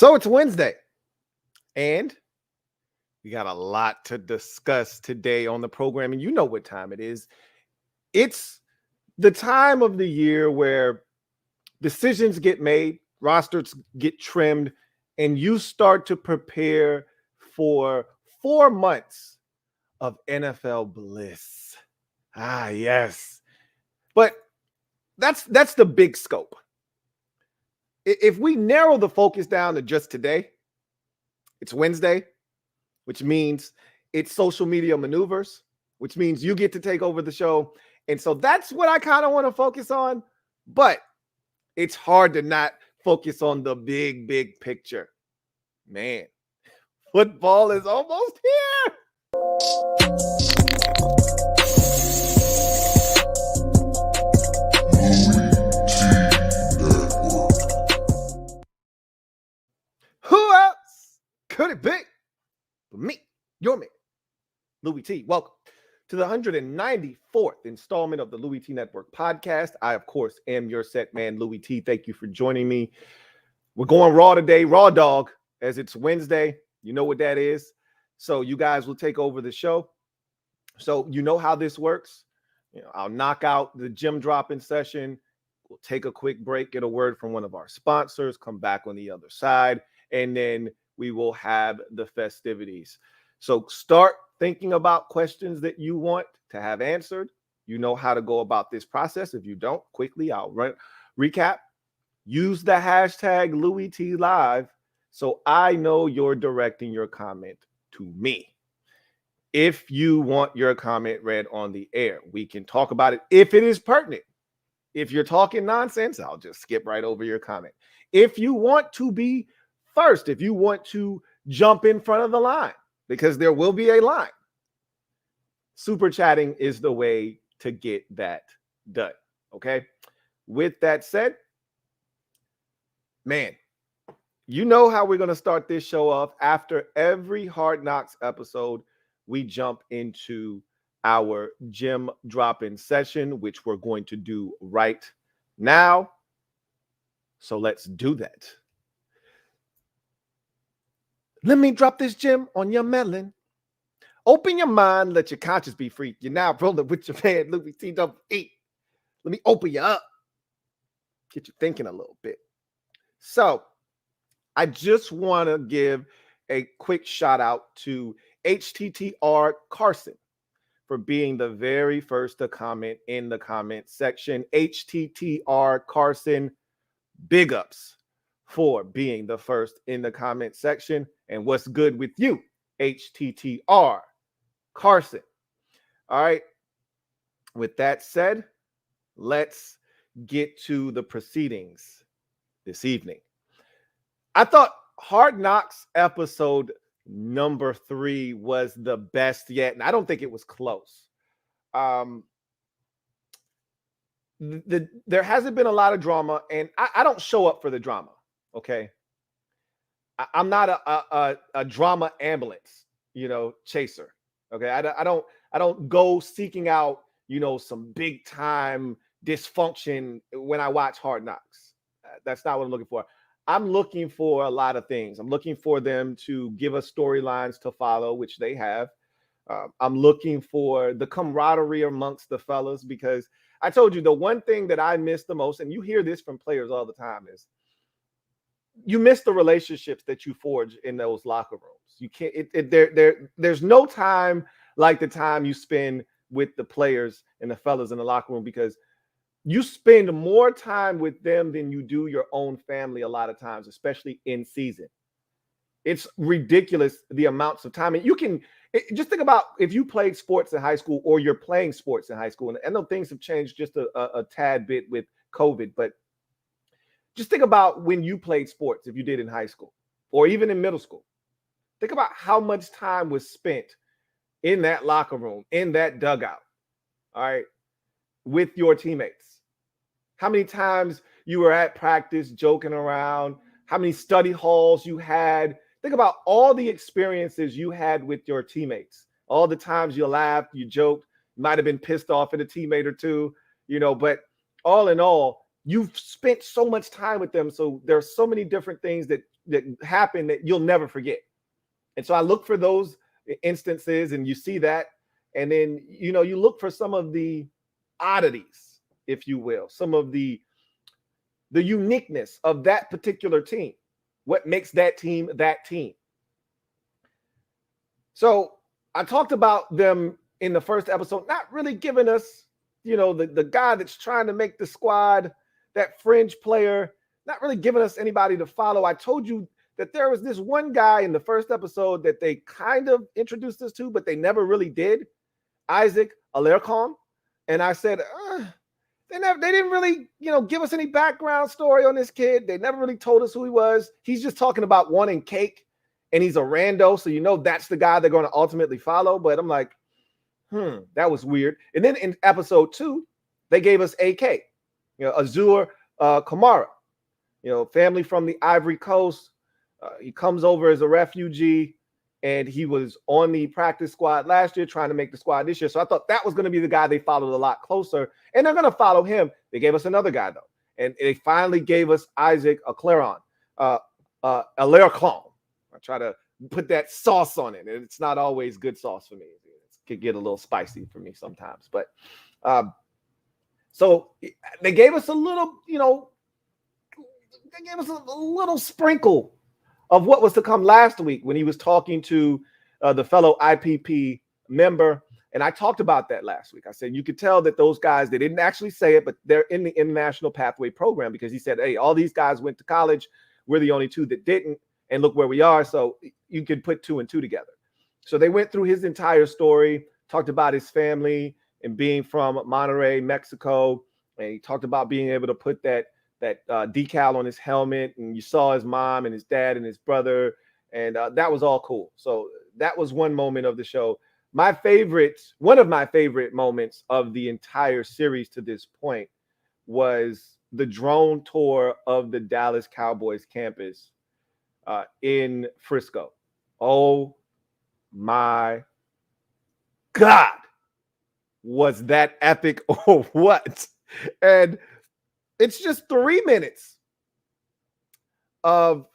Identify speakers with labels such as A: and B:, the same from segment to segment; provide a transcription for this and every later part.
A: So it's Wednesday, and we got a lot to discuss today on the program. And you know what time it is. It's the time of the year where decisions get made, rosters get trimmed, and you start to prepare for 4 months of NFL bliss. Ah, yes. But that's the big scope. If we narrow the focus down to just today, it's Wednesday, which means it's social media maneuvers, which means you get to take over the show. And so that's what I kind of want to focus on. But it's hard to not focus on the big picture. Man, football is almost here. Who else could it be but me, your man, Louie T? Welcome to the 194th installment of the Louie T Network podcast. I, of course, am your set man, Louie T. Thank you for joining me. We're going raw today, raw dog, as it's Wednesday. You know what that is. So you guys will take over the show. So you know how this works. I'll knock out the gym dropping session. We'll take a quick break, get a word from one of our sponsors, come back on the other side, and then we will have the festivities. So start thinking about questions that you want to have answered. You know how to go about this process. If you don't, quickly, I'll recap. Use the hashtag LouieTLive so I know you're directing your comment to me. If you want your comment read on the air, we can talk about it if it is pertinent. If you're talking nonsense, I'll just skip right over your comment. If you want to be first, if you want to jump in front of the line, because there will be a line, super chatting is the way to get that done. Okay. With that said, man, you know how we're going to start this show off. After every Hard Knocks episode, we jump into our gym drop-in session, which we're going to do right now. So let's do that. Let me drop this gem on your melon. Open your mind, let your conscience be free. You're now rolling with your man, Louie T. Let me open you up. Get you thinking a little bit. So I just want to give a quick shout out to HTTR Carson for being the very first to comment in the comment section. HTTR Carson, big ups for being the first in the comment section. And what's good with you, HTTR Carson? All right. With that said, let's get to the proceedings this evening. I thought Hard Knocks episode number 3 was the best yet, and I don't think it was close. There hasn't been a lot of drama, and I don't show up for the drama. Okay, I'm not a drama ambulance, chaser. Okay, I don't go seeking out some big time dysfunction when I watch Hard Knocks. That's not what I'm looking for. I'm looking for a lot of things. I'm looking for them to give us storylines to follow, which they have. I'm looking for the camaraderie amongst the fellas, because I told you the one thing that I miss the most, and you hear this from players all the time, is you miss the relationships that you forge in those locker rooms. You can't. There's no time like the time you spend with the players and the fellas in the locker room, because you spend more time with them than you do your own family a lot of times, especially in season. It's ridiculous the amounts of time. And you can just think about if you played sports in high school, or you're playing sports in high school. And I know things have changed just a tad bit with COVID, but just think about when you played sports, if you did in high school or even in middle school. Think about how much time was spent in that locker room, in that dugout, all right, with your teammates. How many times you were at practice joking around, how many study halls you had. Think about all the experiences you had with your teammates, all the times you laughed, you joked, you might have been pissed off at a teammate or two, but all in all, you've spent so much time with them. So there are so many different things that that happen that you'll never forget. And so I look for those instances, and you see that. And then, you look for some of the oddities, if you will, some of the uniqueness of that particular team, what makes that team that team. So I talked about them in the first episode, not really giving us, the guy that's trying to make the squad, that fringe player, not really giving us anybody to follow. I told you that there was this one guy in the first episode that they kind of introduced us to, but they never really did, Isaac Alarcon. And I said, they didn't really, give us any background story on this kid. They never really told us who he was. He's just talking about wanting cake, and he's a rando, so that's the guy they're going to ultimately follow. But I'm like, that was weird. And then in episode 2, they gave us AK, Azur Kamara, family from the Ivory Coast. He comes over as a refugee, and he was on the practice squad last year, trying to make the squad this year. So I thought that was going to be the guy they followed a lot closer, and they're going to follow him. They gave us another guy, though, and they finally gave us Isaac Alarcon. I try to put that sauce on it, and it's not always good sauce for me. It could get a little spicy for me sometimes. But so they gave us a little, they gave us a little sprinkle of what was to come last week when he was talking to the fellow IPP member. And I talked about that last week. I said, you could tell that those guys, they didn't actually say it, but they're in the International Pathway Program, because he said, hey, all these guys went to college. We're the only 2 that didn't. And look where we are. So you could put 2 and 2 together. So they went through his entire story, talked about his family and being from Monterrey, Mexico. And he talked about being able to put that decal on his helmet. And you saw his mom and his dad and his brother. And that was all cool. So that was one moment of the show. One of my favorite moments of the entire series to this point was the drone tour of the Dallas Cowboys campus in Frisco. Oh my God, was that epic or what? And it's just 3 minutes of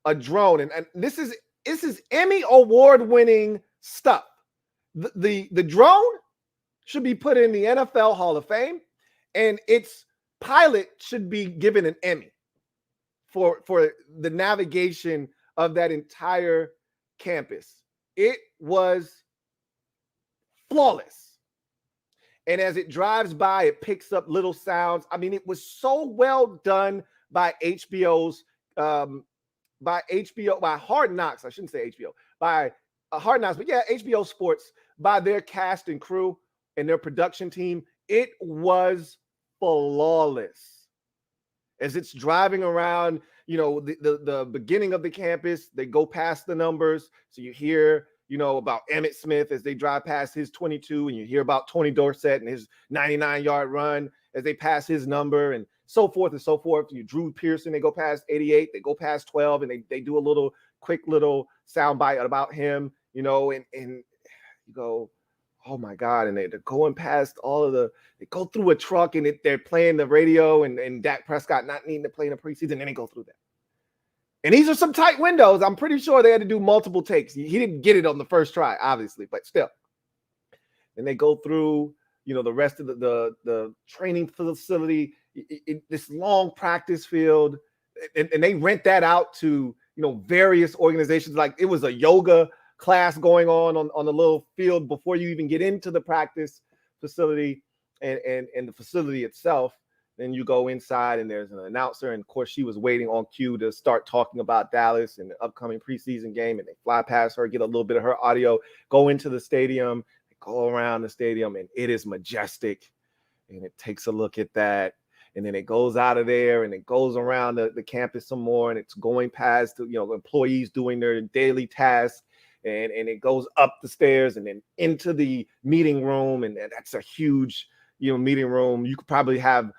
A: a drone, and this is Emmy award-winning stuff. The drone should be put in the NFL Hall of Fame, and its pilot should be given an Emmy for the navigation of that entire campus. It was flawless. And as it drives by, it picks up little sounds. I mean, it was so well done by HBO's by Hard Knocks. I shouldn't say HBO, by Hard Knocks, but yeah, HBO Sports, by their cast and crew and their production team. It was flawless. As it's driving around, the beginning of the campus, they go past the numbers. So you hear, about Emmitt Smith as they drive past his 22, and you hear about Tony Dorsett and his 99-yard run as they pass his number, and so forth and so forth. You Drew Pearson, they go past 88, they go past 12, and they do a quick little soundbite about him, and you go, oh my God. And they're going past they go through a truck, and they're playing the radio, and Dak Prescott not needing to play in the preseason, and they go through that. And these are some tight windows. I'm pretty sure they had to do multiple takes. He didn't get it on the first try, obviously, but still. And they go through, the rest of the training facility, this long practice field, and they rent that out to, various organizations. Like it was a yoga class going on the little field before you even get into the practice facility and the facility itself. Then you go inside, and there's an announcer, and of course she was waiting on cue to start talking about Dallas and the upcoming preseason game, and they fly past her, get a little bit of her audio, go into the stadium, go around the stadium, and it is majestic. And it takes a look at that, and then it goes out of there, and it goes around the campus some more, and it's going past employees doing their daily tasks, and it goes up the stairs and then into the meeting room, and that's a huge meeting room. You could probably have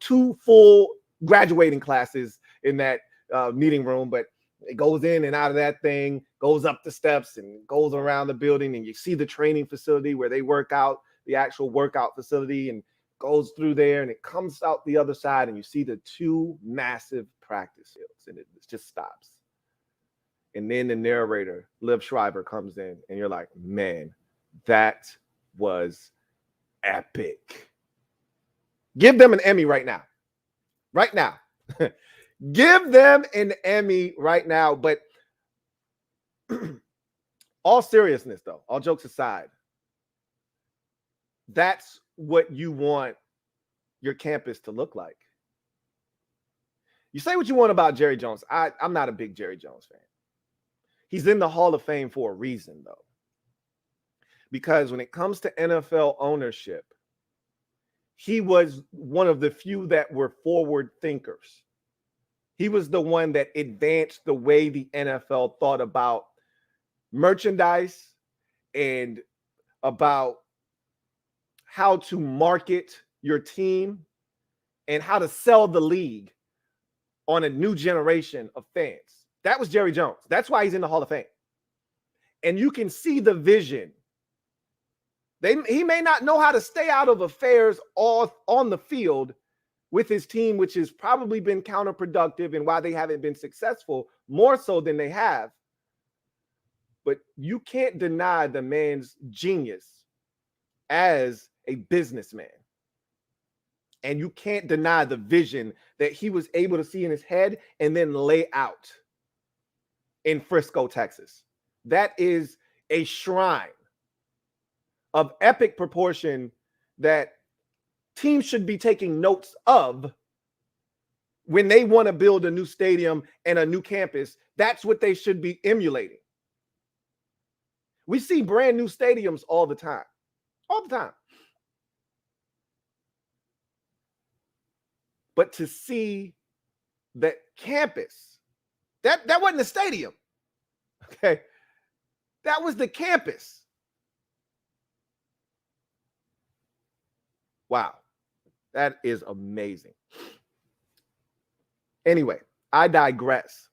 A: 2 full graduating classes in that meeting room, but it goes in and out of that thing, goes up the steps and goes around the building, and you see the training facility where they work out, the actual workout facility, and goes through there and it comes out the other side, and you see the two massive practice fields, and it just stops. And then the narrator, Liv Schreiber, comes in, and you're like, man, that was epic. Give them an Emmy right now. Right now. Give them an Emmy right now. But all seriousness, though, all jokes aside, that's what you want your campus to look like. You say what you want about Jerry Jones. I'm not a big Jerry Jones fan. He's in the Hall of Fame for a reason, though. Because when it comes to NFL ownership, he was one of the few that were forward thinkers. He was the one that advanced the way the NFL thought about merchandise and about how to market your team and how to sell the league on a new generation of fans. That was Jerry Jones. That's why he's in the Hall of Fame. And you can see the vision. He may not know how to stay out of affairs all on the field with his team, which has probably been counterproductive and why they haven't been successful more so than they have. But you can't deny the man's genius as a businessman. And you can't deny the vision that he was able to see in his head and then lay out in Frisco, Texas. That is a shrine of epic proportion that teams should be taking notes of when they want to build a new stadium and a new campus. That's what they should be emulating. We see brand new stadiums all the time. All the time. But to see that campus, that wasn't the stadium. Okay. That was the campus. Wow. That is amazing. Anyway, I digress.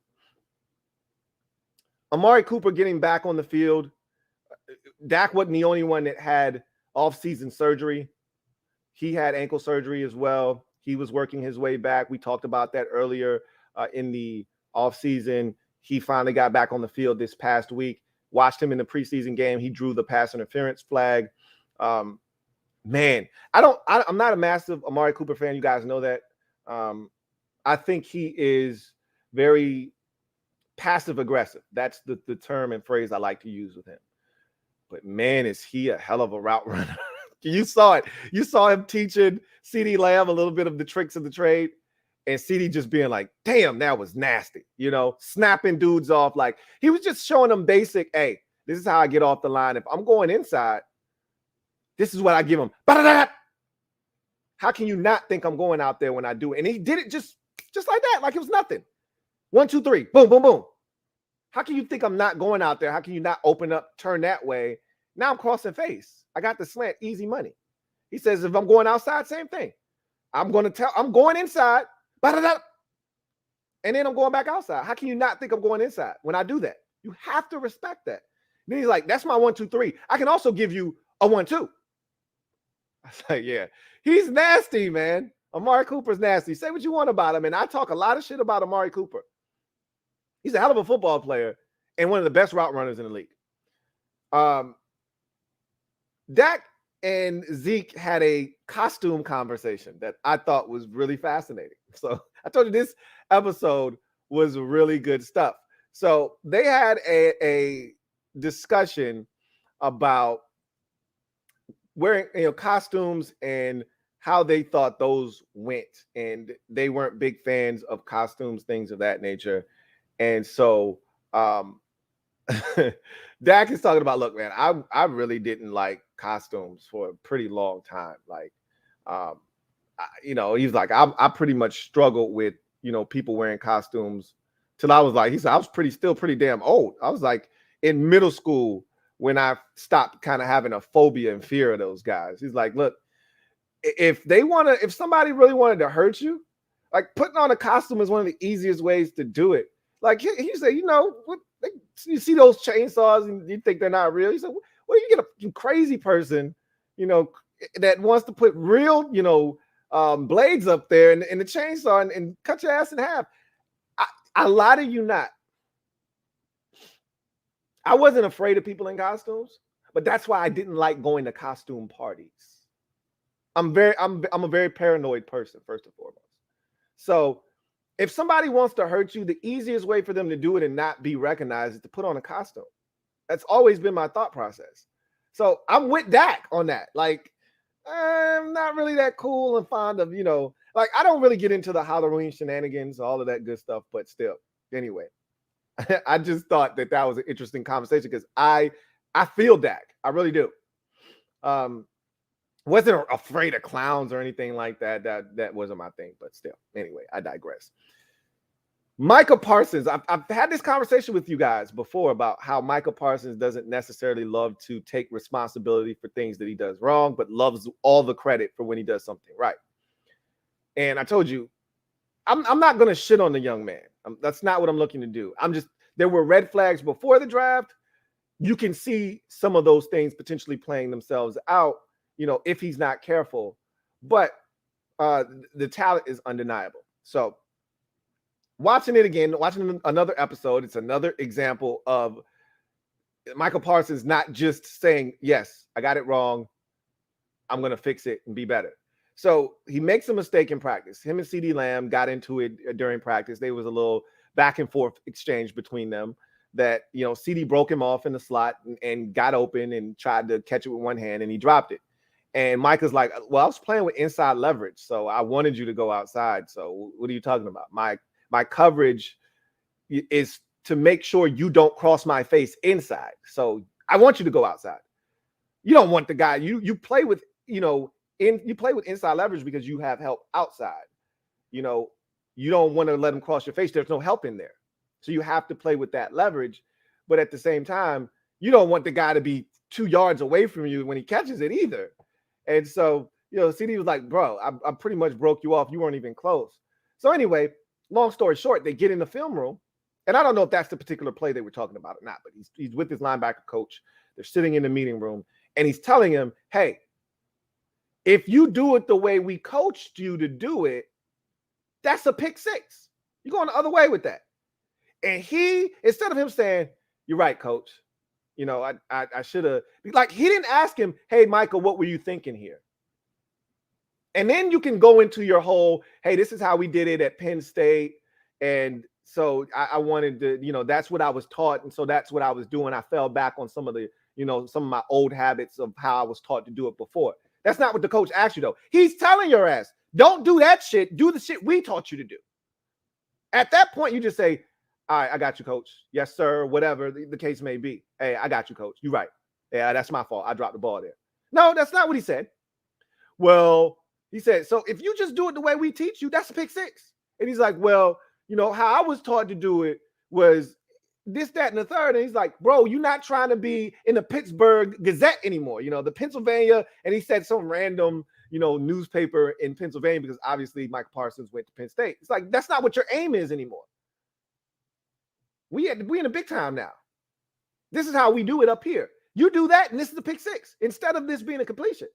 A: Amari Cooper getting back on the field. Dak wasn't the only one that had off-season surgery. He had ankle surgery as well. He was working his way back. We talked about that earlier in the offseason. He finally got back on the field this past week. Watched him in the preseason game. He drew the pass interference flag. Man, I'm not a massive Amari Cooper fan. You guys know that. I think he is very passive aggressive. That's the term and phrase I like to use with him. But man, is he a hell of a route runner. You saw it. You saw him teaching CeeDee Lamb a little bit of the tricks of the trade. And CeeDee just being like, damn, that was nasty. You know, snapping dudes off. Like, he was just showing them basic, hey, this is how I get off the line. If I'm going inside, this is what I give him. How can you not think I'm going out there when I do it? And he did it just like that, like it was nothing. 1, 2, 3, boom, boom, boom. How can you think I'm not going out there? How can you not open up, turn that way? Now I'm crossing face. I got the slant, easy money. He says, if I'm going outside, same thing. I'm going inside, and then I'm going back outside. How can you not think I'm going inside when I do that? You have to respect that. Then he's like, that's my 1, 2, 3. I can also give you a 1, 2. I was like, yeah, he's nasty, man. Amari Cooper's nasty. Say what you want about him. And I talk a lot of shit about Amari Cooper. He's a hell of a football player and one of the best route runners in the league. Dak and Zeke had a costume conversation that I thought was really fascinating. So I told you this episode was really good stuff. So they had a discussion about wearing costumes and how they thought those went. And they weren't big fans of costumes, things of that nature. And so Dak is talking about, look, man, I really didn't like costumes for a pretty long time. Like, he's like, I pretty much struggled with, people wearing costumes till I was like, he said, I was still pretty damn old. I was like in middle school when I stopped kind of having a phobia and fear of those guys. He's like, look, if somebody really wanted to hurt you, like putting on a costume is one of the easiest ways to do it. Like he said, you see those chainsaws and you think they're not real. He said, well, you get a crazy person, that wants to put real, blades up there and the chainsaw and cut your ass in half. I lie to you not. I wasn't afraid of people in costumes, but that's why I didn't like going to costume parties. I'm a very paranoid person, first and foremost. So if somebody wants to hurt you, the easiest way for them to do it and not be recognized is to put on a costume. That's always been my thought process. So I'm with Dak on that. Like, I'm not really that cool and fond of, like, I don't really get into the Halloween shenanigans, all of that good stuff, but still, anyway, I just thought that was an interesting conversation because I feel Dak. I really do. Wasn't afraid of clowns or anything like that. That wasn't my thing, but still, anyway, I digress. Micah Parsons, I've had this conversation with you guys before about how Micah Parsons doesn't necessarily love to take responsibility for things that he does wrong, but loves all the credit for when he does something right. And I told you, I'm not going to shit on the young man. That's not what I'm looking to do. There were red flags before the draft. You can see some of those things potentially playing themselves out, if he's not careful. But the talent is undeniable. So watching it again, watching another episode, it's another example of Micah Parsons not just saying, yes, I got it wrong, I'm going to fix it and be better. So he makes a mistake in practice. Him and CeeDee Lamb got into it during practice. There was a little back and forth exchange between them that, CeeDee broke him off in the slot and got open and tried to catch it with one hand and he dropped it. And Micah's like, well, I was playing with inside leverage, so I wanted you to go outside. So what are you talking about? My coverage is to make sure you don't cross my face inside. So I want you to go outside. You don't want the guy you play with, you play with inside leverage because you have help outside. You don't want to let him cross your face. There's no help in there. So you have to play with that leverage. But at the same time, you don't want the guy to be 2 yards away from you when he catches it either. And so, CeeDee was like, bro, I pretty much broke you off. You weren't even close. So anyway, long story short, they get in the film room. And I don't know if that's the particular play they were talking about or not, but he's with his linebacker coach. They're sitting in the meeting room and he's telling him, hey, if you do it the way we coached you to do it, that's a pick six. You're going the other way with that. And he, instead of him saying, you're right, coach, I should have, like, he didn't ask him, hey, Michael, what were you thinking here? And then you can go into your whole, hey, this is how we did it at Penn State. And so I wanted to, that's what I was taught. And so that's what I was doing. I fell back on some of the, some of my old habits of how I was taught to do it before. That's not what the coach asked you, though. He's telling your ass, don't do that shit. Do the shit we taught you to do. At that point, you just say, all right, I got you, coach. Yes, sir. Whatever the case may be. Hey, I got you, coach. You're right. Yeah, that's my fault. I dropped the ball there. No, that's not what he said. Well, he said, so if you just do it the way we teach you, that's a pick six. And he's like, well, how I was taught to do it was this, that, and the third. And he's like, bro, you're not trying to be in the Pittsburgh Gazette anymore. The Pennsylvania. And he said some random, newspaper in Pennsylvania because obviously Micah Parsons went to Penn State. It's like, that's not what your aim is anymore. We in a big time now. This is how we do it up here. You do that, and this is a pick six instead of this being a completion.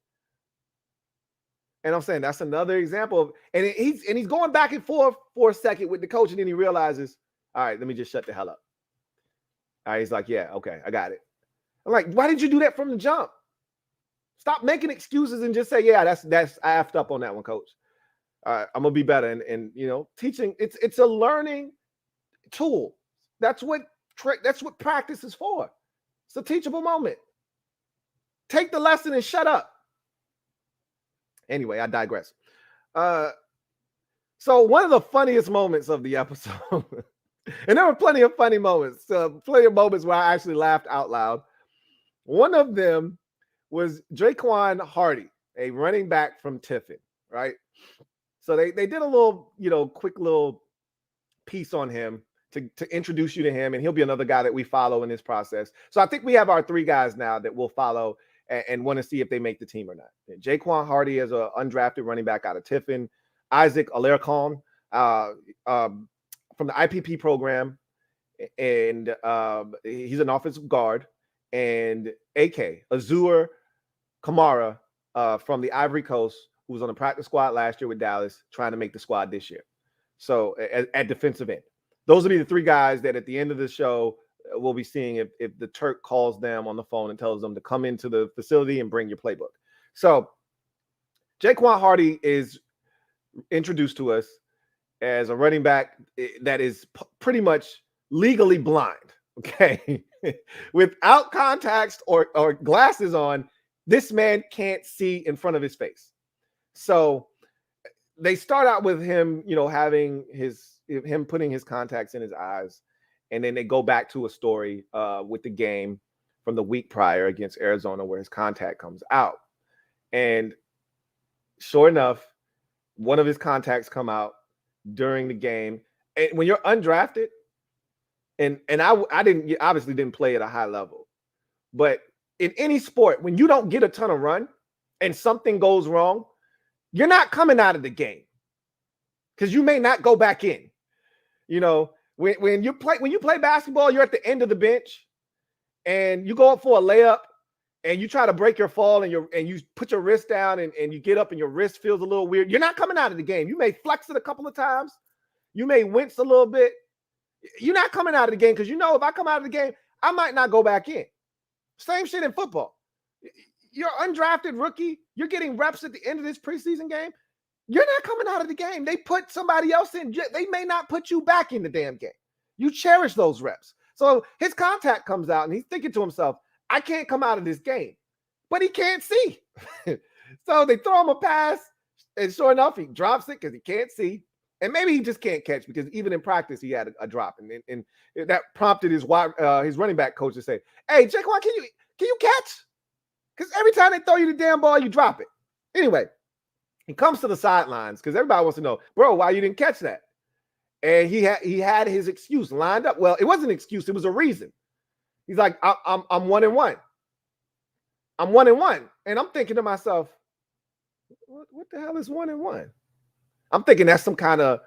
A: And I'm saying that's another example of, and he's going back and forth for a second with the coach, and then he realizes, all right, let me just shut the hell up. All right, he's like, yeah, okay, I got it. I'm like, why did you do that from the jump? Stop making excuses and just say, yeah, that's I effed up on that one, coach. All right, I'm gonna be better. And teaching, it's a learning tool. That's what practice is for. It's a teachable moment. Take the lesson and shut up. Anyway, I digress. So one of the funniest moments of the episode, and there were plenty of funny moments, plenty of moments where I actually laughed out loud. One of them was Jaquan Hardy, a running back from Tiffin, right? So they did a little, quick little piece on him to introduce you to him, and he'll be another guy that we follow in this process. So I think we have our 3 guys now that we'll follow and want to see if they make the team or not. Jaquan Hardy is an undrafted running back out of Tiffin. Isaac Alarcon from the IPP program, and he's an offensive guard. And AK, Azur Kamara, from the Ivory Coast who was on the practice squad last year with Dallas, trying to make the squad this year. So at defensive end, those will be the three guys that at the end of the show we'll be seeing if the Turk calls them on the phone and tells them to come into the facility and bring your playbook. So Jaquan Hardy is introduced to us as a running back that is pretty much legally blind, okay? Without contacts or glasses on, this man can't see in front of his face. So they start out with him, having him putting his contacts in his eyes, and then they go back to a story with the game from the week prior against Arizona where his contact comes out. And sure enough, one of his contacts come out during the game. And when you're undrafted, and I obviously didn't play at a high level, but in any sport, when you don't get a ton of run and something goes wrong, you're not coming out of the game because you may not go back in. When you play basketball, you're at the end of the bench and you go up for a layup and you try to break your fall and you put your wrist down and you get up and your wrist feels a little weird. You're not coming out of the game. You may flex it a couple of times. You may wince a little bit. You're not coming out of the game because if I come out of the game, I might not go back in. Same shit in football. You're undrafted rookie. You're getting reps at the end of this preseason game. You're not coming out of the game. They put somebody else in. They may not put you back in the damn game. You cherish those reps. So his contact comes out and he's thinking to himself, I can't come out of this game, but he can't see. So they throw him a pass, and sure enough, he drops it because he can't see. And maybe he just can't catch because even in practice, he had a drop. And that prompted his running back coach to say, hey, Jaquan, can you catch? Because every time they throw you the damn ball, you drop it. Anyway, he comes to the sidelines because everybody wants to know, bro, why you didn't catch that? And he had his excuse lined up. Well, it wasn't an excuse. It was a reason. He's like, I'm 1-1. I'm 1-1. And I'm thinking to myself, what the hell is 1-1? I'm thinking that's some kind of,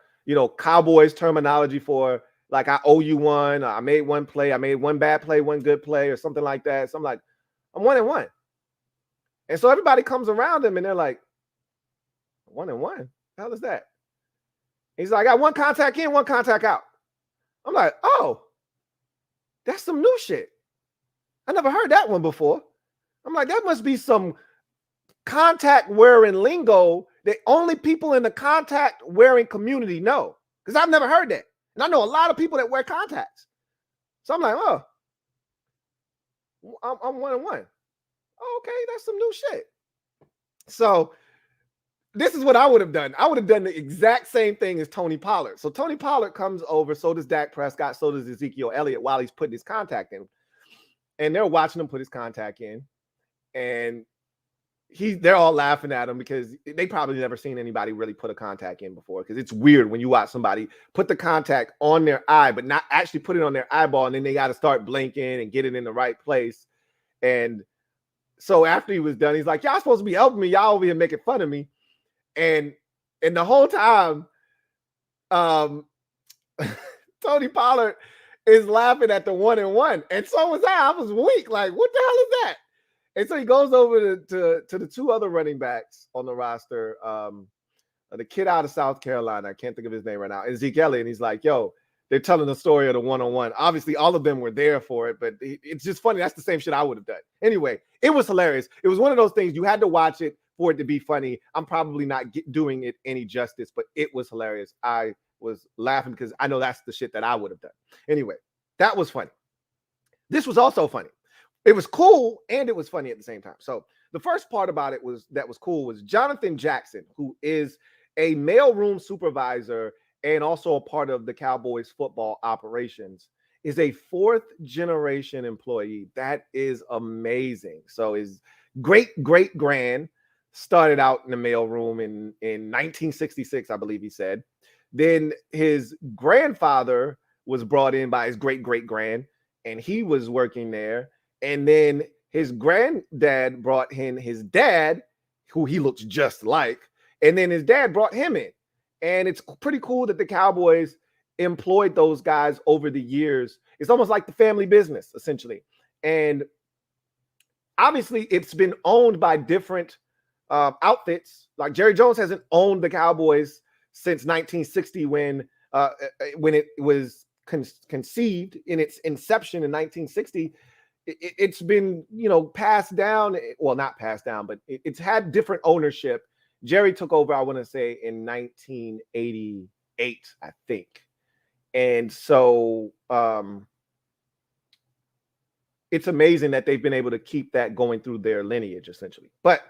A: Cowboys terminology for like, I owe you one. I made one play. I made one bad play, one good play or something like that. So I'm like, I'm 1-1. And so everybody comes around him and they're like, 1-1? The hell is that? He's like, I got one contact in, one contact out. I'm like, oh, that's some new shit. I never heard that one before. I'm like, that must be some contact wearing lingo that only people in the contact wearing community know. Because I've never heard that. And I know a lot of people that wear contacts. So I'm like, oh, I'm 1-1. Oh, okay, that's some new shit. So this is what I would have done. I would have done the exact same thing as Tony Pollard. So Tony Pollard comes over, so does Dak Prescott, so does Ezekiel Elliott while he's putting his contact in. And they're watching him put his contact in. And they're all laughing at him because they probably never seen anybody really put a contact in before. Because it's weird when you watch somebody put the contact on their eye, but not actually put it on their eyeball. And then they got to start blinking and get it in the right place. And so after he was done, he's like, y'all supposed to be helping me. Y'all over here making fun of me. And the whole time, Tony Pollard is laughing at the 1-1. And so was I. I was weak. Like, what the hell is that? And so he goes over to the two other running backs on the roster, the kid out of South Carolina. I can't think of his name right now. And Zeke Elliott. And he's like, yo, they're telling the story of the 1-on-1. Obviously, all of them were there for it, but it's just funny. That's the same shit I would have done. Anyway, it was hilarious. It was one of those things you had to watch it for it to be funny. I'm probably not doing it any justice, but it was hilarious. I was laughing because I know that's the shit that I would have done. Anyway, that was funny. This was also funny. It was cool and it was funny at the same time. So the first part about it was cool was Jonathan Jackson, who is a mailroom supervisor and also a part of the Cowboys football operations, is a fourth generation employee. That is amazing. So his great-great-grand started out in the mailroom in 1966, I believe he said. Then his grandfather was brought in by his great-great-grand, and he was working there. And then his granddad brought in his dad, who he looks just like, and then his dad brought him in. And it's pretty cool that the Cowboys employed those guys over the years. It's almost like the family business, essentially. And obviously, it's been owned by different outfits. Like Jerry Jones hasn't owned the Cowboys since 1960 when it was conceived in its inception in 1960. It's been, passed down. Well, not passed down, but it's had different ownership. Jerry took over, I want to say, in 1988, I think. And so it's amazing that they've been able to keep that going through their lineage, essentially. But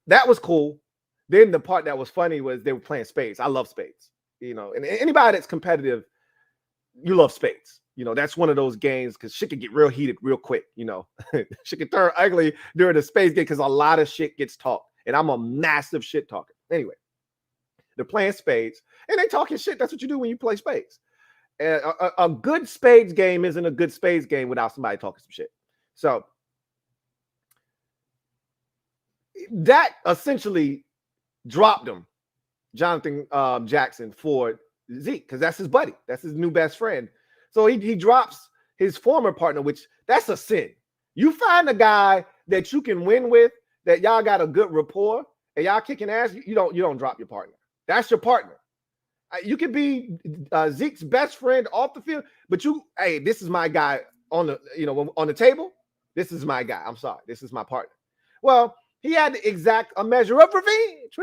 A: that was cool. Then the part that was funny was they were playing spades. I love spades, and anybody that's competitive, you love spades. That's one of those games because shit can get real heated real quick. Shit can turn ugly during the spades game because a lot of shit gets talked. And I'm a massive shit talker. Anyway, they're playing spades and they talking shit. That's what you do when you play spades. A good spades game isn't a good spades game without somebody talking some shit. So that essentially dropped him, Jonathan Jackson, for Zeke, because that's his buddy. That's his new best friend. So he drops his former partner, which that's a sin. You find a guy that you can win with, that y'all got a good rapport, and y'all kicking ass, you don't drop your partner. That's your partner. You could be Zeke's best friend off the field, but hey, this is my guy on the table. This is my guy. I'm sorry. This is my partner. Well, he had to exact a measure of revenge.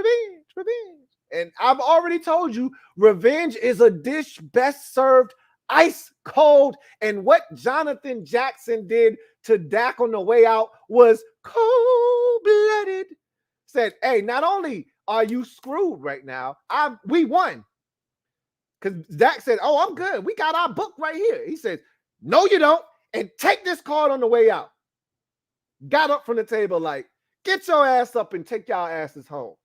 A: And I've already told you, revenge is a dish best served ice cold. And what Jonathan Jackson did to Dak on the way out was cold-blooded. Said, hey, not only are you screwed right now, we won. Because Dak said, oh, I'm good. We got our book right here. He said, no, you don't. And take this card on the way out. Got up from the table like, get your ass up and take y'all asses home.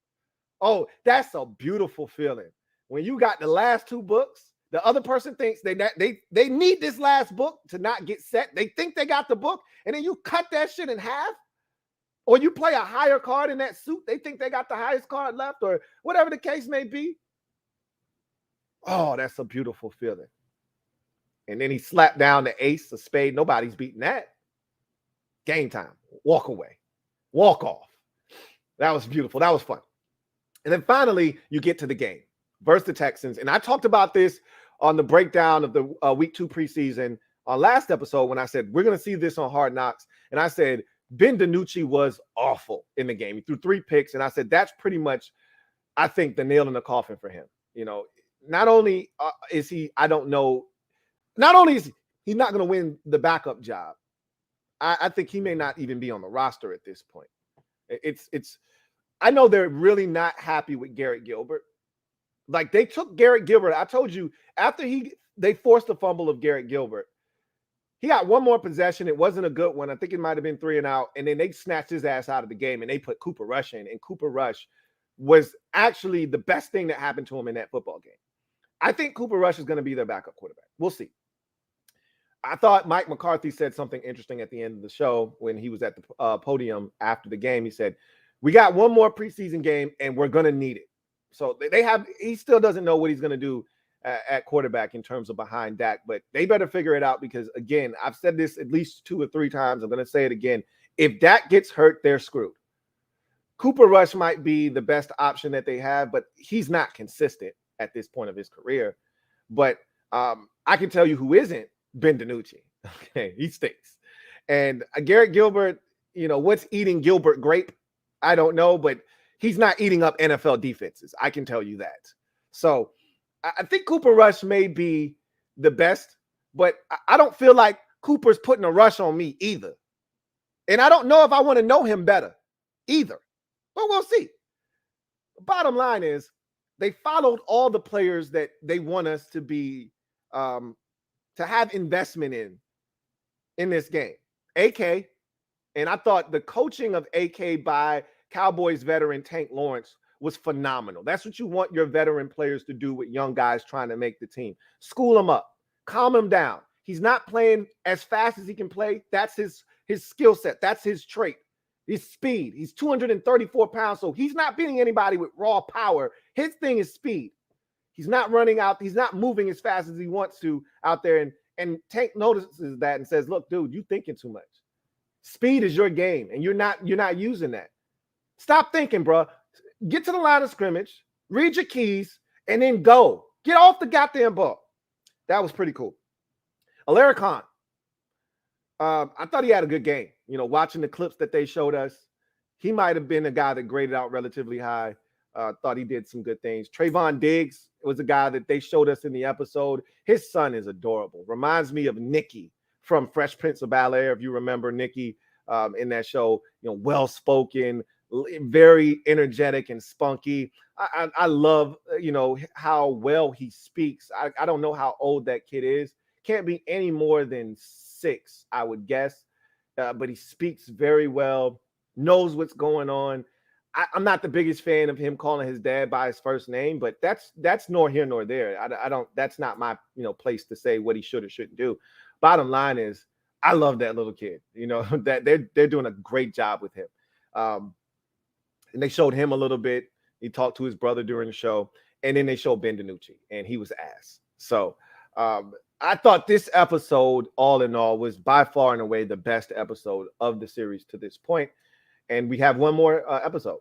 A: Oh, that's a beautiful feeling. When you got the last two books, the other person thinks they need this last book to not get set. They think they got the book, and then you cut that shit in half, or you play a higher card in that suit. They think they got the highest card left, or whatever the case may be. Oh, that's a beautiful feeling. And then he slapped down the ace, a spade. Nobody's beating that. Game time. Walk away. Walk off. That was beautiful. That was fun. And then finally, you get to the game versus the Texans. And I talked about this on the breakdown of the week 2 preseason on last episode when I said, we're going to see this on Hard Knocks. And I said, Ben DiNucci was awful in the game. He threw 3 picks. And I said, that's pretty much, I think, the nail in the coffin for him. Not only is he, I don't know, not only is he not going to win the backup job, I think he may not even be on the roster at this point. I know they're really not happy with Garrett Gilbert. Like, they took Garrett Gilbert. I told you, after they forced the fumble of Garrett Gilbert, he got one more possession. It wasn't a good one. I think it might have been 3 and out. And then they snatched his ass out of the game and they put Cooper Rush in. And Cooper Rush was actually the best thing that happened to him in that football game. I think Cooper Rush is going to be their backup quarterback. We'll see. I thought Mike McCarthy said something interesting at the end of the show when he was at the podium after the game. He said, we got one more preseason game and we're going to need it. So he still doesn't know what he's going to do at quarterback in terms of behind Dak, but they better figure it out because, again, I've said this at least 2 or 3 times. I'm going to say it again. If Dak gets hurt, they're screwed. Cooper Rush might be the best option that they have, but he's not consistent at this point of his career. But I can tell you who isn't, Ben DiNucci. Okay, he stinks. And Garrett Gilbert, what's eating Gilbert grape? I don't know, but he's not eating up NFL defenses. I can tell you that. So I think Cooper Rush may be the best, but I don't feel like Cooper's putting a rush on me either. And I don't know if I want to know him better either. But we'll see. The bottom line is they followed all the players that they want us to be to have investment in this game. AK, and I thought the coaching of AK by Cowboys veteran Tank Lawrence was phenomenal. That's what you want your veteran players to do with young guys trying to make the team. School them up, calm him down. He's not playing as fast as he can play. That's his skill set. That's his trait. His speed. He's 234 pounds, so he's not beating anybody with raw power. His thing is speed. He's not running out. He's not moving as fast as he wants to out there. And Tank notices that and says, look, dude, you thinking too much. Speed is your game, and you're not using that. Stop thinking, bro. Get to the line of scrimmage, read your keys, and then go. Get off the goddamn ball. That was pretty cool. Alaric Khan. I thought he had a good game. You know, watching the clips that they showed us, he might have been a guy that graded out relatively high. Thought he did some good things. Trayvon Diggs was a guy that they showed us in the episode. His son is adorable. Reminds me of Nikki from Fresh Prince of Bel-Air. If you remember Nikki in that show, you know, well-spoken, very energetic and spunky. I love, you know, how well he speaks. I don't know how old that kid is. Can't be any more than 6, I would guess. But he speaks very well, knows what's going on. I'm not the biggest fan of him calling his dad by his first name, but that's nor here nor there. I don't. That's not my place to say what he should or shouldn't do. Bottom line is, I love that little kid. You know that they're doing a great job with him. And they showed him a little bit. He talked to his brother during the show, and then they showed Ben DiNucci, and he was ass. So I thought this episode, all in all, was by far and away the best episode of the series to this point. And we have one more episode.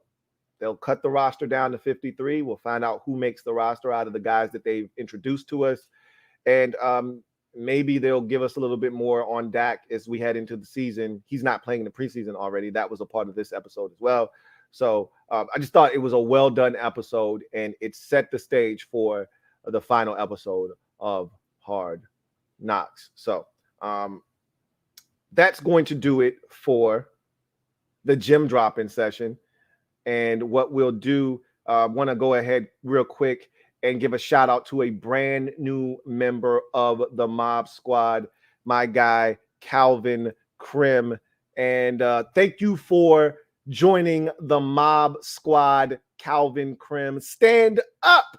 A: They'll cut the roster down to 53. We'll find out who makes the roster out of the guys that they've introduced to us. And maybe they'll give us a little bit more on Dak as we head into the season. He's not playing in the preseason already. That was a part of this episode as well. So I just thought it was a well-done episode, and it set the stage for the final episode of Hard Knocks. So that's going to do it for the gym dropping session. And what we'll do, I want to go ahead real quick and give a shout out to a brand new member of the Mob Squad, my guy, Calvin Krim. And thank you for joining the Mob Squad, Calvin Krim. Stand up.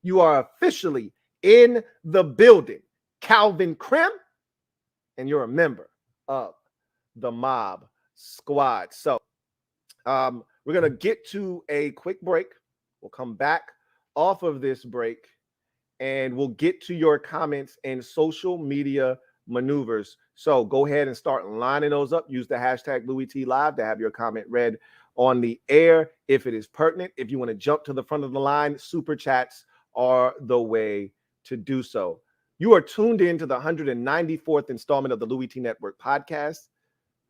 A: You are officially in the building, Calvin Krim, and you're a member of the Mob Squad. So we're going to get to a quick break. We'll come back off of this break, and we'll get to your comments and social media maneuvers. So go ahead and start lining those up. Use the hashtag LouieTLive to have your comment read on the air if it is pertinent. If you want to jump to the front of the line, super chats are the way to do so. You are tuned in to the 194th installment of the Louie T Network podcast.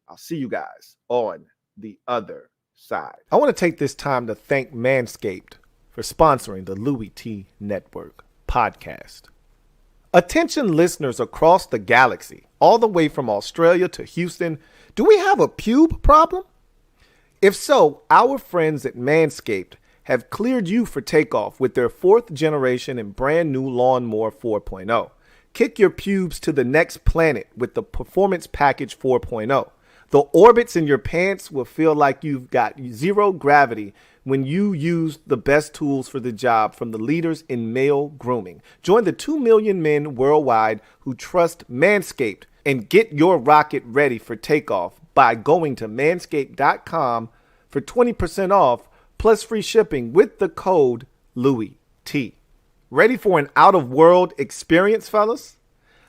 A: I'll see you guys on the other side. I want to take this time to thank Manscaped for sponsoring the Louie T Network podcast. Attention listeners across the galaxy, all the way from Australia to Houston, do we have a pube problem? If so, our friends at Manscaped have cleared you for takeoff with their 4th generation and brand new Lawnmower 4.0. Kick your pubes to the next planet with the Performance Package 4.0. The orbits in your pants will feel like you've got zero gravity when you use the best tools for the job from the leaders in male grooming. Join the 2 million men worldwide who trust Manscaped and get your rocket ready for takeoff by going to manscaped.com for 20% off plus free shipping with the code LouieT. Ready for an out-of-world experience, fellas?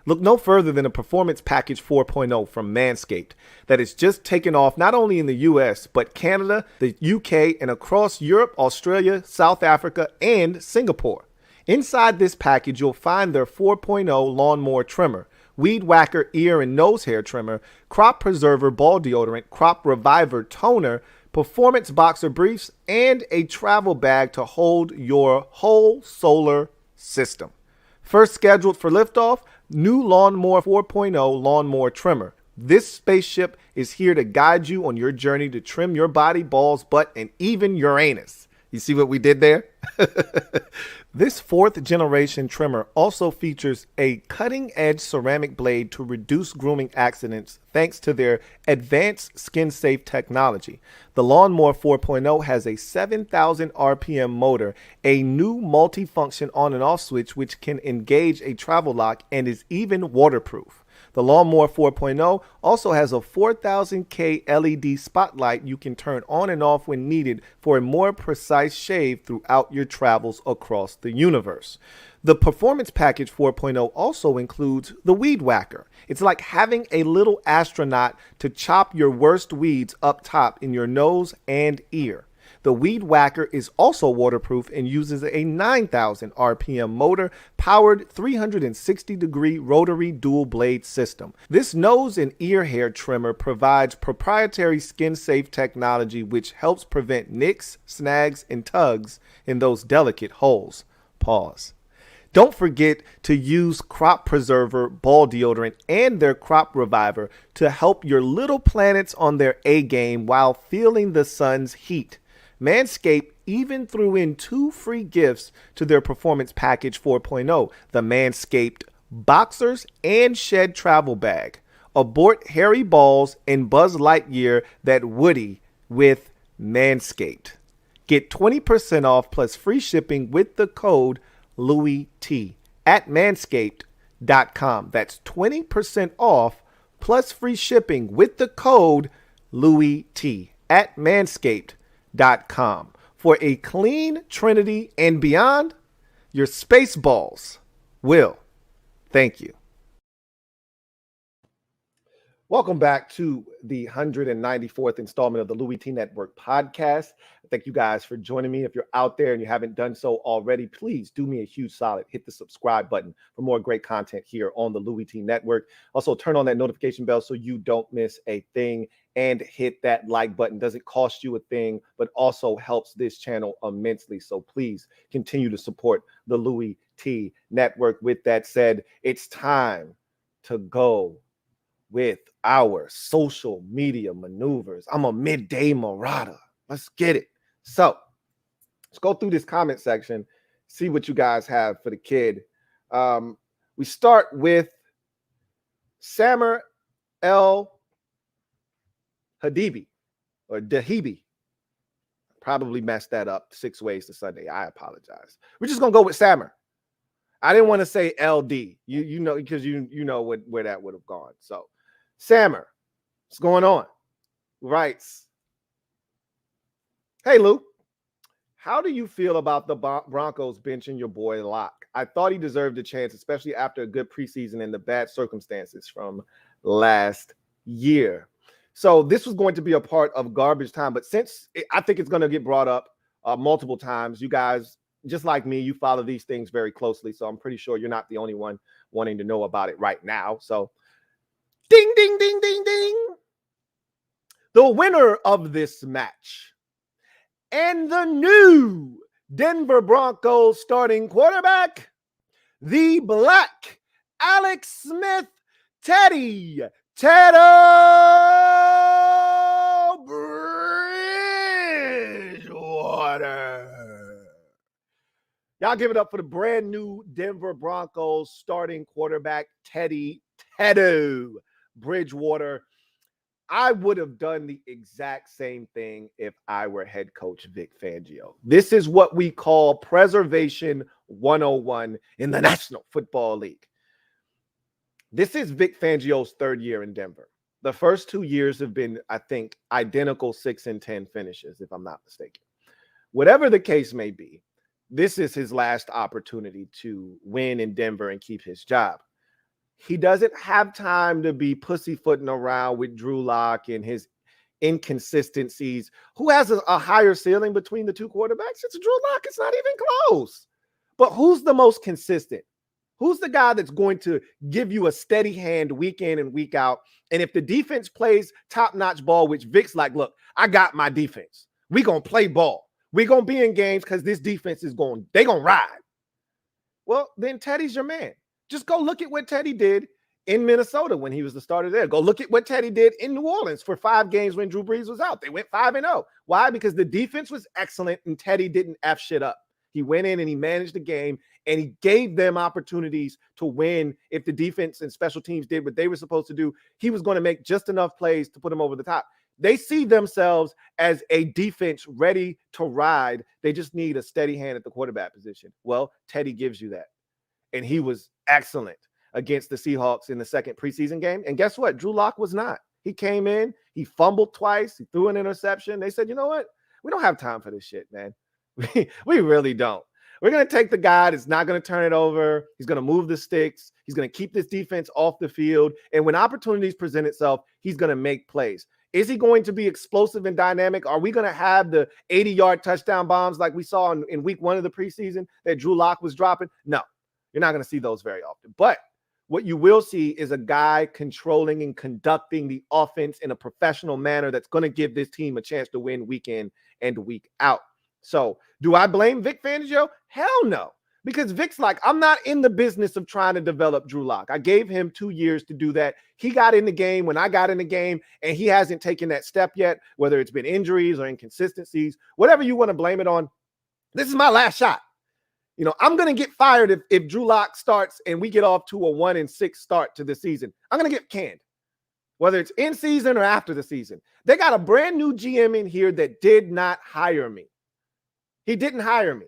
A: Look no further than a Performance Package 4.0 from Manscaped that is just taken off not only in the US, but Canada, the UK, and across Europe, Australia, South Africa, and Singapore. Inside this package, you'll find their 4.0 lawnmower trimmer, weed whacker ear and nose hair trimmer, crop preserver ball deodorant, crop reviver toner, performance boxer briefs, and a travel bag to hold your whole solar system. First scheduled for liftoff, new Lawnmower 4.0 lawnmower trimmer. This spaceship is here to guide you on your journey to trim your body, balls, butt, and even your anus. You see what we did there? This 4th generation trimmer also features a cutting-edge ceramic blade to reduce grooming accidents thanks to their advanced skin-safe technology. The Lawnmower 4.0 has a 7,000 RPM motor, a new multi-function on and off switch which can engage a travel lock, and is even waterproof. The Lawnmower 4.0 also has a 4000K LED spotlight you can turn on and off when needed for a more precise shave throughout your travels across the universe. The Performance Package 4.0 also includes the Weed Whacker. It's like having a little astronaut to chop your worst weeds up top in your nose and ear. The Weed Whacker is also waterproof and uses a 9,000 RPM motor powered 360-degree rotary dual blade system. This nose and ear hair trimmer provides proprietary skin-safe technology which helps prevent nicks, snags, and tugs in those delicate holes. Pause. Don't forget to use Crop Preserver Ball Deodorant and their Crop Reviver to help your little planets on their A game while feeling the sun's heat. Manscaped even threw in 2 free gifts to their Performance Package 4.0, the Manscaped Boxers and Shed Travel Bag. Abort hairy balls and Buzz Lightyear that Woody with Manscaped. Get 20% off plus free shipping with the code LouieT at manscaped.com. That's 20% off plus free shipping with the code LouieT at manscaped.com. For a clean Trinity and beyond, your space balls will thank you. Welcome back to the 194th installment of the Louie T Network podcast. Thank you guys for joining me. If you're out there and you haven't done so already, please do me a huge solid. Hit the subscribe button for more great content here on the Louie T Network. Also, turn on that notification bell so you don't miss a thing, and hit that like button. Doesn't cost you a thing, but also helps this channel immensely. So please continue to support the Louie T Network. With that said, it's time to go with our social media maneuvers. I'm a midday marauder. Let's get it. So let's go through this comment section, see what you guys have for the kid. We start with Samar El Hadibi or Dahibi. Probably messed that up 6 ways to Sunday. I apologize. We're just gonna go with Samar. I didn't want to say LD. You know, because you know where that would have gone. So Samar, what's going on? Writes, hey Lou, how do you feel about the Broncos benching your boy Locke? I thought he deserved a chance, especially after a good preseason and the bad circumstances from last year. So this was going to be a part of garbage time, but since I think it's going to get brought up multiple times, you guys, just like me, you follow these things very closely. So I'm pretty sure you're not the only one wanting to know about it right now. So ding, ding, ding, ding, ding. The winner of this match and the new Denver Broncos starting quarterback, the Black Alex Smith Teddy Bridgewater. Y'all give it up for the brand new Denver Broncos starting quarterback, Teddy Bridgewater. I would have done the exact same thing if I were head coach Vic Fangio. This is what we call preservation 101 in the National Football League. This is Vic Fangio's 3rd year in Denver. The first 2 years have been, I think, identical 6-10 finishes, if I'm not mistaken. Whatever the case may be, this is his last opportunity to win in Denver and keep his job. He doesn't have time to be pussyfooting around with Drew Lock and his inconsistencies. Who has a higher ceiling between the two quarterbacks? It's Drew Lock. It's not even close. But who's the most consistent? Who's the guy that's going to give you a steady hand week in and week out? And if the defense plays top-notch ball, which Vic's like, look, I got my defense. We're going to play ball. We're going to be in games because this defense is they're going to ride. Well, then Teddy's your man. Just go look at what Teddy did in Minnesota when he was the starter there. Go look at what Teddy did in New Orleans for 5 games when Drew Brees was out. They went 5-0. Why? Because the defense was excellent and Teddy didn't F shit up. He went in and he managed the game and he gave them opportunities to win. If the defense and special teams did what they were supposed to do, he was going to make just enough plays to put them over the top. They see themselves as a defense ready to ride. They just need a steady hand at the quarterback position. Well, Teddy gives you that. And he was excellent. against the Seahawks in the second preseason game. And guess what? Drew Lock was not. He came in, he fumbled twice, he threw an interception. They said, you know what? We don't have time for this shit, man. We really don't. We're going to take the guy that's not going to turn it over. He's going to move the sticks. He's going to keep this defense off the field. And when opportunities present itself, he's going to make plays. Is he going to be explosive and dynamic? Are we going to have the 80-yard touchdown bombs like we saw in week 1 of the preseason that Drew Lock was dropping? No, you're not going to see those very often. But what you will see is a guy controlling and conducting the offense in a professional manner that's going to give this team a chance to win week in and week out. So do I blame Vic Fangio? Hell no. Because Vic's like, I'm not in the business of trying to develop Drew Lock. I gave him 2 years to do that. He got in the game when I got in the game, and he hasn't taken that step yet, whether it's been injuries or inconsistencies, whatever you want to blame it on. This is my last shot. You know, I'm going to get fired if Drew Lock starts and we get off to a 1-6 start to the season. I'm going to get canned, whether it's in season or after the season. They got a brand new GM in here that did not hire me. He didn't hire me.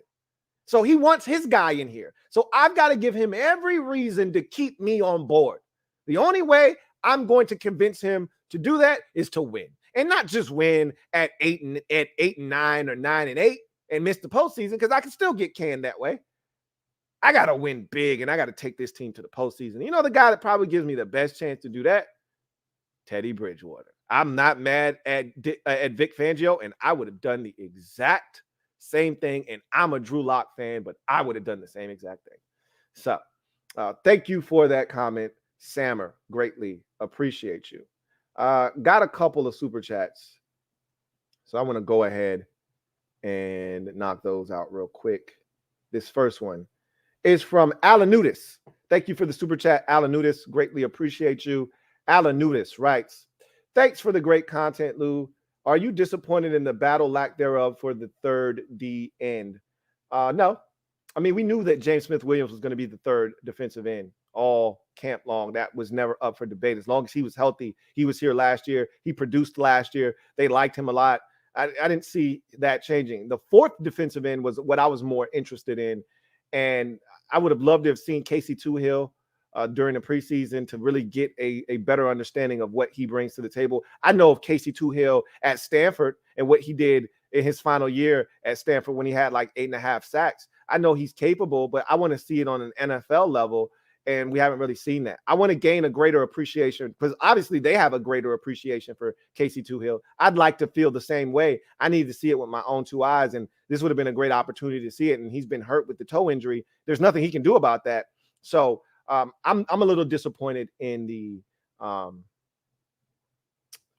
A: So he wants his guy in here. So I've got to give him every reason to keep me on board. The only way I'm going to convince him to do that is to win. And not just win at 8-9 or 9-8 and miss the postseason, because I can still get canned that way. I got to win big, and I got to take this team to the postseason. You know the guy that probably gives me the best chance to do that? Teddy Bridgewater. I'm not mad at Vic Fangio, and I would have done the exact same thing. And I'm a Drew Lock fan, but I would have done the same exact thing. So thank you for that comment, Sammer. Greatly appreciate you. Got a couple of super chats. So I want to go ahead and knock those out real quick. This first one is from Alanudis. Thank you for the super chat, Alanudis. Greatly appreciate you. Alanudis writes, thanks for the great content, Lou. Are you disappointed in the battle lack thereof for the third D end? No. I mean, we knew that James Smith-Williams was going to be the third defensive end all camp long. That was never up for debate. As long as he was healthy, he was here last year. He produced last year. They liked him a lot. I didn't see that changing. The fourth defensive end was what I was more interested in. And I would have loved to have seen Casey Toohill during the preseason to really get a better understanding of what he brings to the table. I know of Casey Toohill at Stanford and what he did in his final year at Stanford when he had like 8.5 sacks. I know he's capable, but I want to see it on an NFL level, and we haven't really seen that. I want to gain a greater appreciation because obviously they have a greater appreciation for Casey Toohill. I'd like to feel the same way. I need to see it with my own 2 eyes, and this would have been a great opportunity to see it, and he's been hurt with the toe injury. There's nothing he can do about that. So I'm a little disappointed in the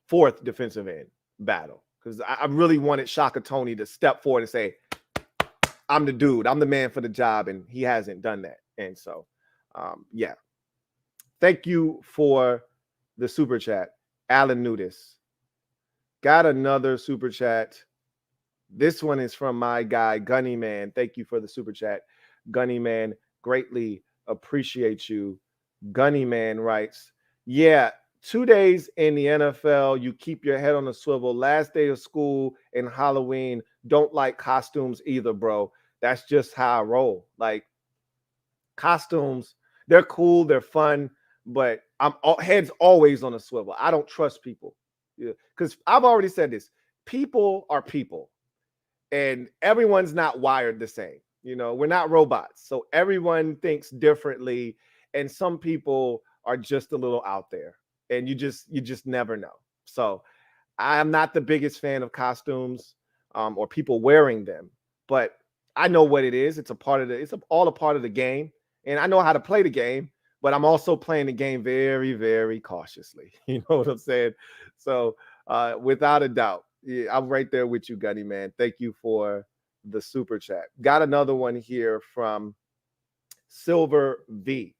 A: fourth defensive end battle because I really wanted Shaka Toney to step forward and say, I'm the dude. I'm the man for the job, and he hasn't done that. And so, yeah. Thank you for the super chat, Alan Nudis. Got another super chat. This one is from my guy, Gunny Man. Thank you for the super chat, Gunny Man. Greatly appreciate you. Gunny Man writes, yeah, 2 days in the NFL, you keep your head on a swivel. Last day of school and Halloween, don't like costumes either, bro. That's just how I roll. Like, costumes, they're cool, they're fun, but head's always on a swivel. I don't trust people. Because I've already said this. People are people, and everyone's not wired the same. You know, we're not robots. So everyone thinks differently. And some people are just a little out there. And you just never know. So I'm not the biggest fan of costumes or people wearing them. But I know what it is. It's all a part of the game. And I know how to play the game. But I'm also playing the game very, very cautiously. You know what I'm saying? So without a doubt, yeah, I'm right there with you, Gunny Man. Thank you for the super chat. Got another one here from Silver V.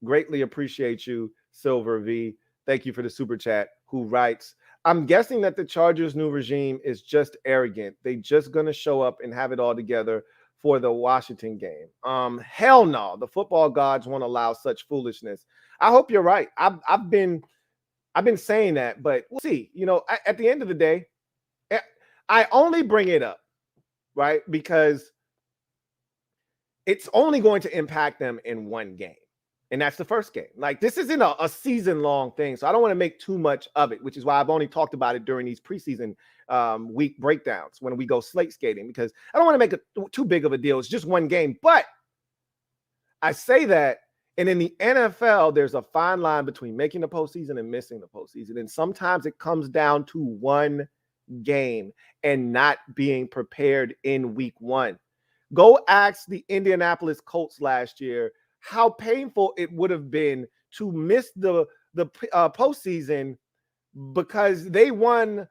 A: Greatly appreciate you, Silver V. Thank you for the super chat. Who writes, I'm guessing that the Chargers' new regime is just arrogant. They just gonna show up and have it all together for the Washington game. Hell no. The football gods won't allow such foolishness. I hope you're right. I've been saying that, but we'll see. You know, at the end of the day, I only bring it up, right? Because it's only going to impact them in one game. And that's the first game. Like, this isn't a season-long thing, so I don't want to make too much of it, which is why I've only talked about it during these preseason week breakdowns when we go slate skating, because I don't want to make it too big of a deal. It's just one game. But I say that, and in the NFL, there's a fine line between making the postseason and missing the postseason. And sometimes it comes down to one game and not being prepared in week one. Go ask the Indianapolis Colts last year how painful it would have been to miss the postseason because they won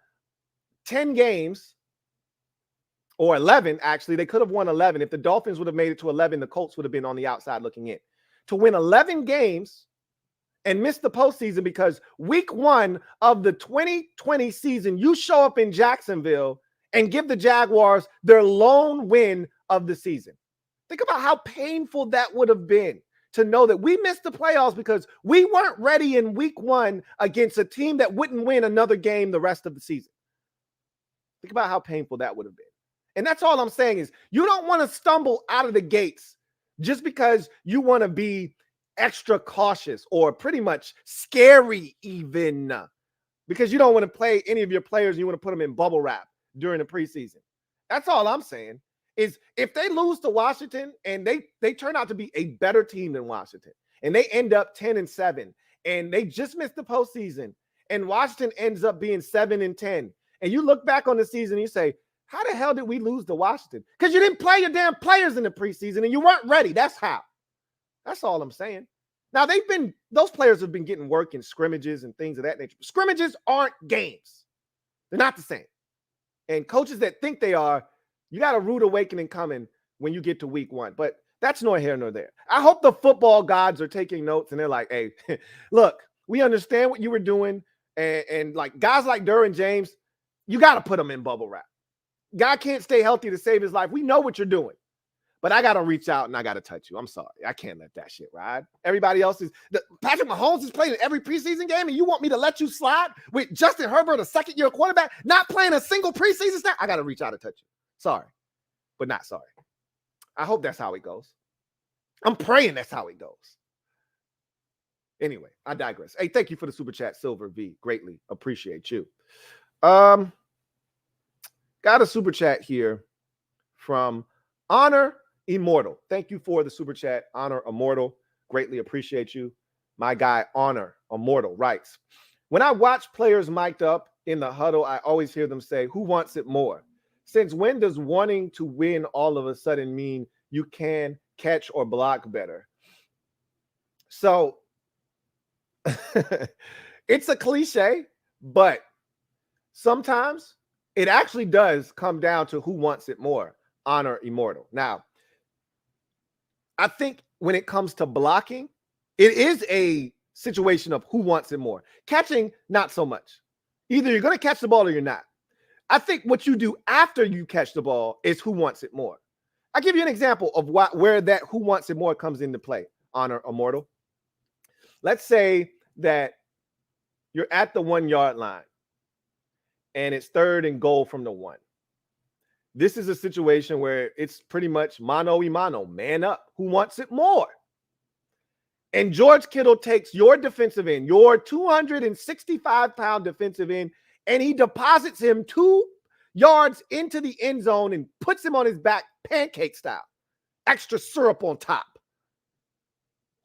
A: 10 games, or 11, actually. They could have won 11. If the Dolphins would have made it to 11, the Colts would have been on the outside looking in. To win 11 games and miss the postseason because week one of the 2020 season, you show up in Jacksonville and give the Jaguars their lone win of the season. Think about how painful that would have been to know that we missed the playoffs because we weren't ready in week one against a team that wouldn't win another game the rest of the season. Think about how painful that would have been. And that's all I'm saying is you don't want to stumble out of the gates just because you want to be extra cautious or pretty much scary even because you don't want to play any of your players and you want to put them in bubble wrap during the preseason. That's all I'm saying. Is if they lose to Washington and they turn out to be a better team than Washington and they end up 10-7 and they just missed the postseason and Washington ends up being 7-10 and you look back on the season and you say, how the hell did we lose to Washington? Because you didn't play your damn players in the preseason and you weren't ready. That's how. That's all I'm saying. Now those players have been getting work in scrimmages and things of that nature. Scrimmages aren't games. They're not the same. And coaches that think they are, you got a rude awakening coming when you get to week one. But that's nor here nor there. I hope the football gods are taking notes and they're like, hey, look, we understand what you were doing. And like guys like Derwin James, you got to put them in bubble wrap. Guy can't stay healthy to save his life. We know what you're doing. But I got to reach out and I got to touch you. I'm sorry. I can't let that shit ride. Everybody else is – Patrick Mahomes is playing in every preseason game and you want me to let you slide with Justin Herbert, a second-year quarterback, not playing a single preseason snap? I got to reach out and touch you. Sorry, but not sorry. I hope that's how it goes. I'm praying that's how it goes. Anyway, I digress. Hey, thank you for the super chat, Silver V. Greatly appreciate you. Got a super chat here from Honor Immortal. Thank you for the super chat, Honor Immortal. Greatly appreciate you. My guy, Honor Immortal, writes, when I watch players mic'd up in the huddle, I always hear them say, who wants it more? Since when does wanting to win all of a sudden mean you can catch or block better? So it's a cliche, but sometimes it actually does come down to who wants it more, Honor Immortal. Now, I think when it comes to blocking, it is a situation of who wants it more. Catching, not so much. Either you're going to catch the ball or you're not. I think what you do after you catch the ball is who wants it more. I'll give you an example of where that who wants it more comes into play, Honor Immortal. Let's say that you're at the 1 yard line and it's 3rd and goal from the 1. This is a situation where it's pretty much mano y mano, man up. Who wants it more? And George Kittle takes your defensive end, your 265-pound defensive end, and he deposits him 2 yards into the end zone and puts him on his back pancake style. Extra syrup on top.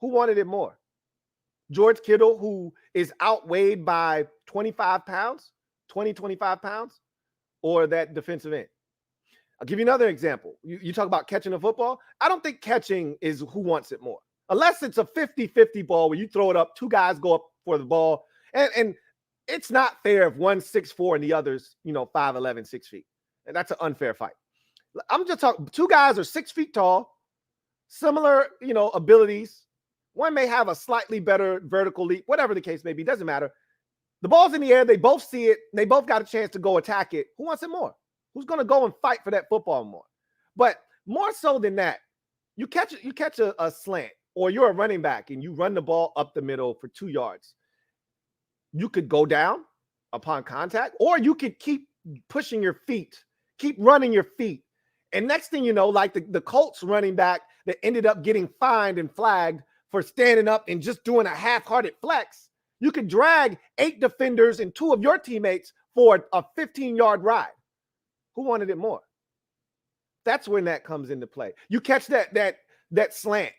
A: Who wanted it more? George Kittle, who is outweighed by 25 pounds, 25 pounds, or that defensive end? I'll give you another example. You talk about catching a football. I don't think catching is who wants it more. Unless it's a 50-50 ball where you throw it up, 2 guys go up for the ball. And it's not fair if one's 6'4" and the other's, 5'11", 6 feet. And that's an unfair fight. I'm just talking, 2 guys are 6 feet tall, similar, abilities. One may have a slightly better vertical leap, whatever the case may be, doesn't matter. The ball's in the air. They both see it. They both got a chance to go attack it. Who wants it more? Who's going to go and fight for that football more? But more so than that, you catch a slant, or you're a running back and you run the ball up the middle for 2 yards. You could go down upon contact, or you could keep pushing your feet, keep running your feet. And next thing you know, like the Colts running back that ended up getting fined and flagged for standing up and just doing a half-hearted flex. You could drag 8 defenders and 2 of your teammates for a 15-yard ride. Who wanted it more? That's when that comes into play. You catch that slant,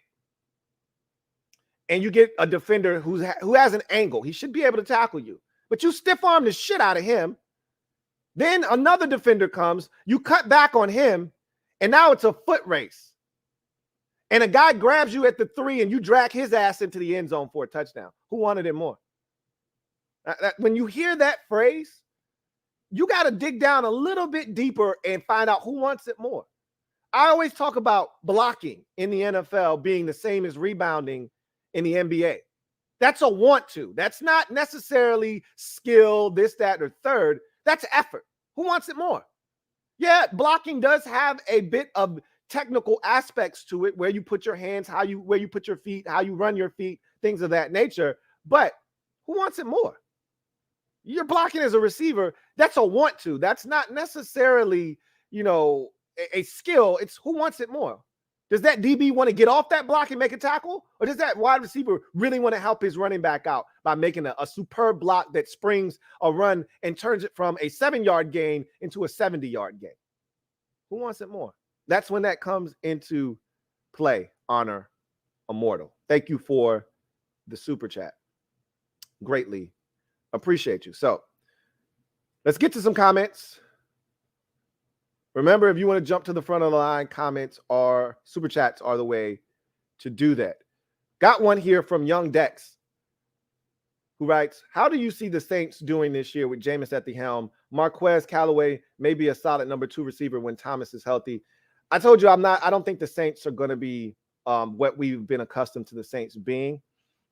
A: and you get a defender who has an angle. He should be able to tackle you, but you stiff-arm the shit out of him. Then another defender comes, you cut back on him, and now it's a foot race. And a guy grabs you at the 3, and you drag his ass into the end zone for a touchdown. Who wanted it more? When you hear that phrase, you got to dig down a little bit deeper and find out who wants it more. I always talk about blocking in the NFL being the same as rebounding in the NBA. That's a want to. That's not necessarily skill, this, that, or third. That's effort. Who wants it more? Yeah, blocking does have a bit of technical aspects to it, where you put your hands, where you put your feet, how you run your feet, things of that nature. But who wants it more? You're blocking as a receiver. That's a want to. That's not necessarily, a skill. It's who wants it more. Does that DB want to get off that block and make a tackle? Or does that wide receiver really want to help his running back out by making a superb block that springs a run and turns it from a 7-yard gain into a 70-yard gain? Who wants it more? That's when that comes into play, Honor Immortal. Thank you for the super chat. Greatly appreciate you. So let's get to some comments. Remember, if you want to jump to the front of the line, comments or super chats are the way to do that. Got one here from Young Dex, who writes, how do you see the Saints doing this year with Jameis at the helm? Marquez Callaway may be a solid number 2 receiver when Thomas is healthy. I told you I don't think the Saints are going to be what we've been accustomed to the Saints being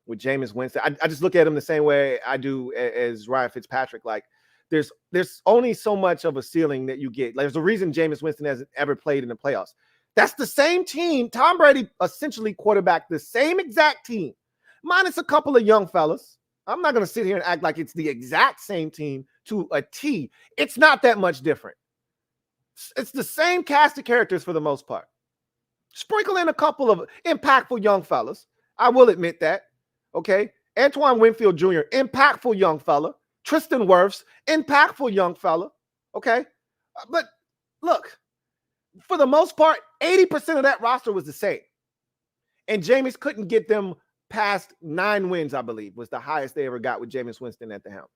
A: with Jameis Winston. I just look at him the same way I do as Ryan Fitzpatrick. Like, there's only so much of a ceiling that you get. There's a reason Jameis Winston hasn't ever played in the playoffs. That's the same team. Tom Brady essentially quarterbacked the same exact team, minus a couple of young fellas. I'm not going to sit here and act like it's the exact same team to a T. It's not that much different. It's the same cast of characters for the most part. Sprinkle in a couple of impactful young fellas. I will admit that. Okay. Antoine Winfield Jr., impactful young fella. Tristan Wirfs, impactful young fella. Okay. But look, for the most part, 80% of that roster was the same. And Jameis couldn't get them past 9 wins, I believe, was the highest they ever got with Jameis Winston at the helm.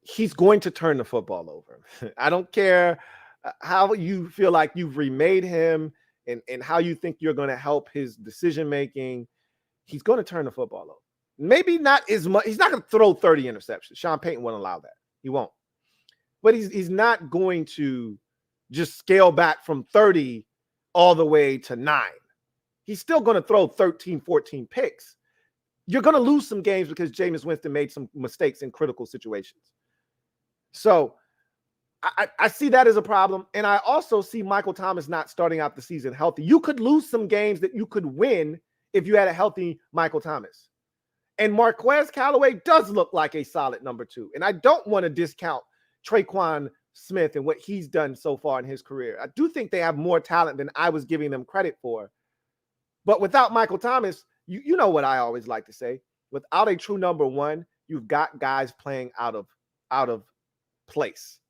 A: He's going to turn the football over. I don't care how you feel like you've remade him and how you think you're going to help his decision-making. He's going to turn the football over. Maybe not as much. He's not going to throw 30 interceptions. Sean Payton won't allow that. He won't. But he's not going to just scale back from 30 all the way to 9. He's still going to throw 13, 14 picks. You're going to lose some games because Jameis Winston made some mistakes in critical situations. So I see that as a problem. And I also see Michael Thomas not starting out the season healthy. You could lose some games that you could win if you had a healthy Michael Thomas. And Marquez Callaway does look like a solid number 2. And I don't want to discount Jaquan Smith and what he's done so far in his career. I do think they have more talent than I was giving them credit for. But without Michael Thomas, you know what I always like to say. Without a true number 1, you've got guys playing out of place.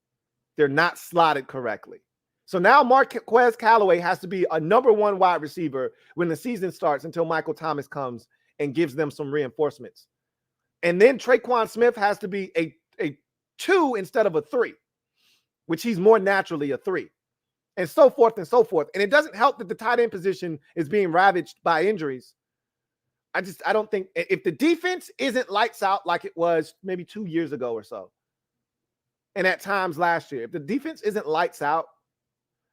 A: They're not slotted correctly. So now Marquez Callaway has to be a number 1 wide receiver when the season starts until Michael Thomas comes and gives them some reinforcements. And then Jaquan Smith has to be a 2 instead of a 3, which he's more naturally a 3, and so forth and so forth. And it doesn't help that the tight end position is being ravaged by injuries. I don't think, if the defense isn't lights out like it was maybe 2 years ago or so, and at times last year, if the defense isn't lights out,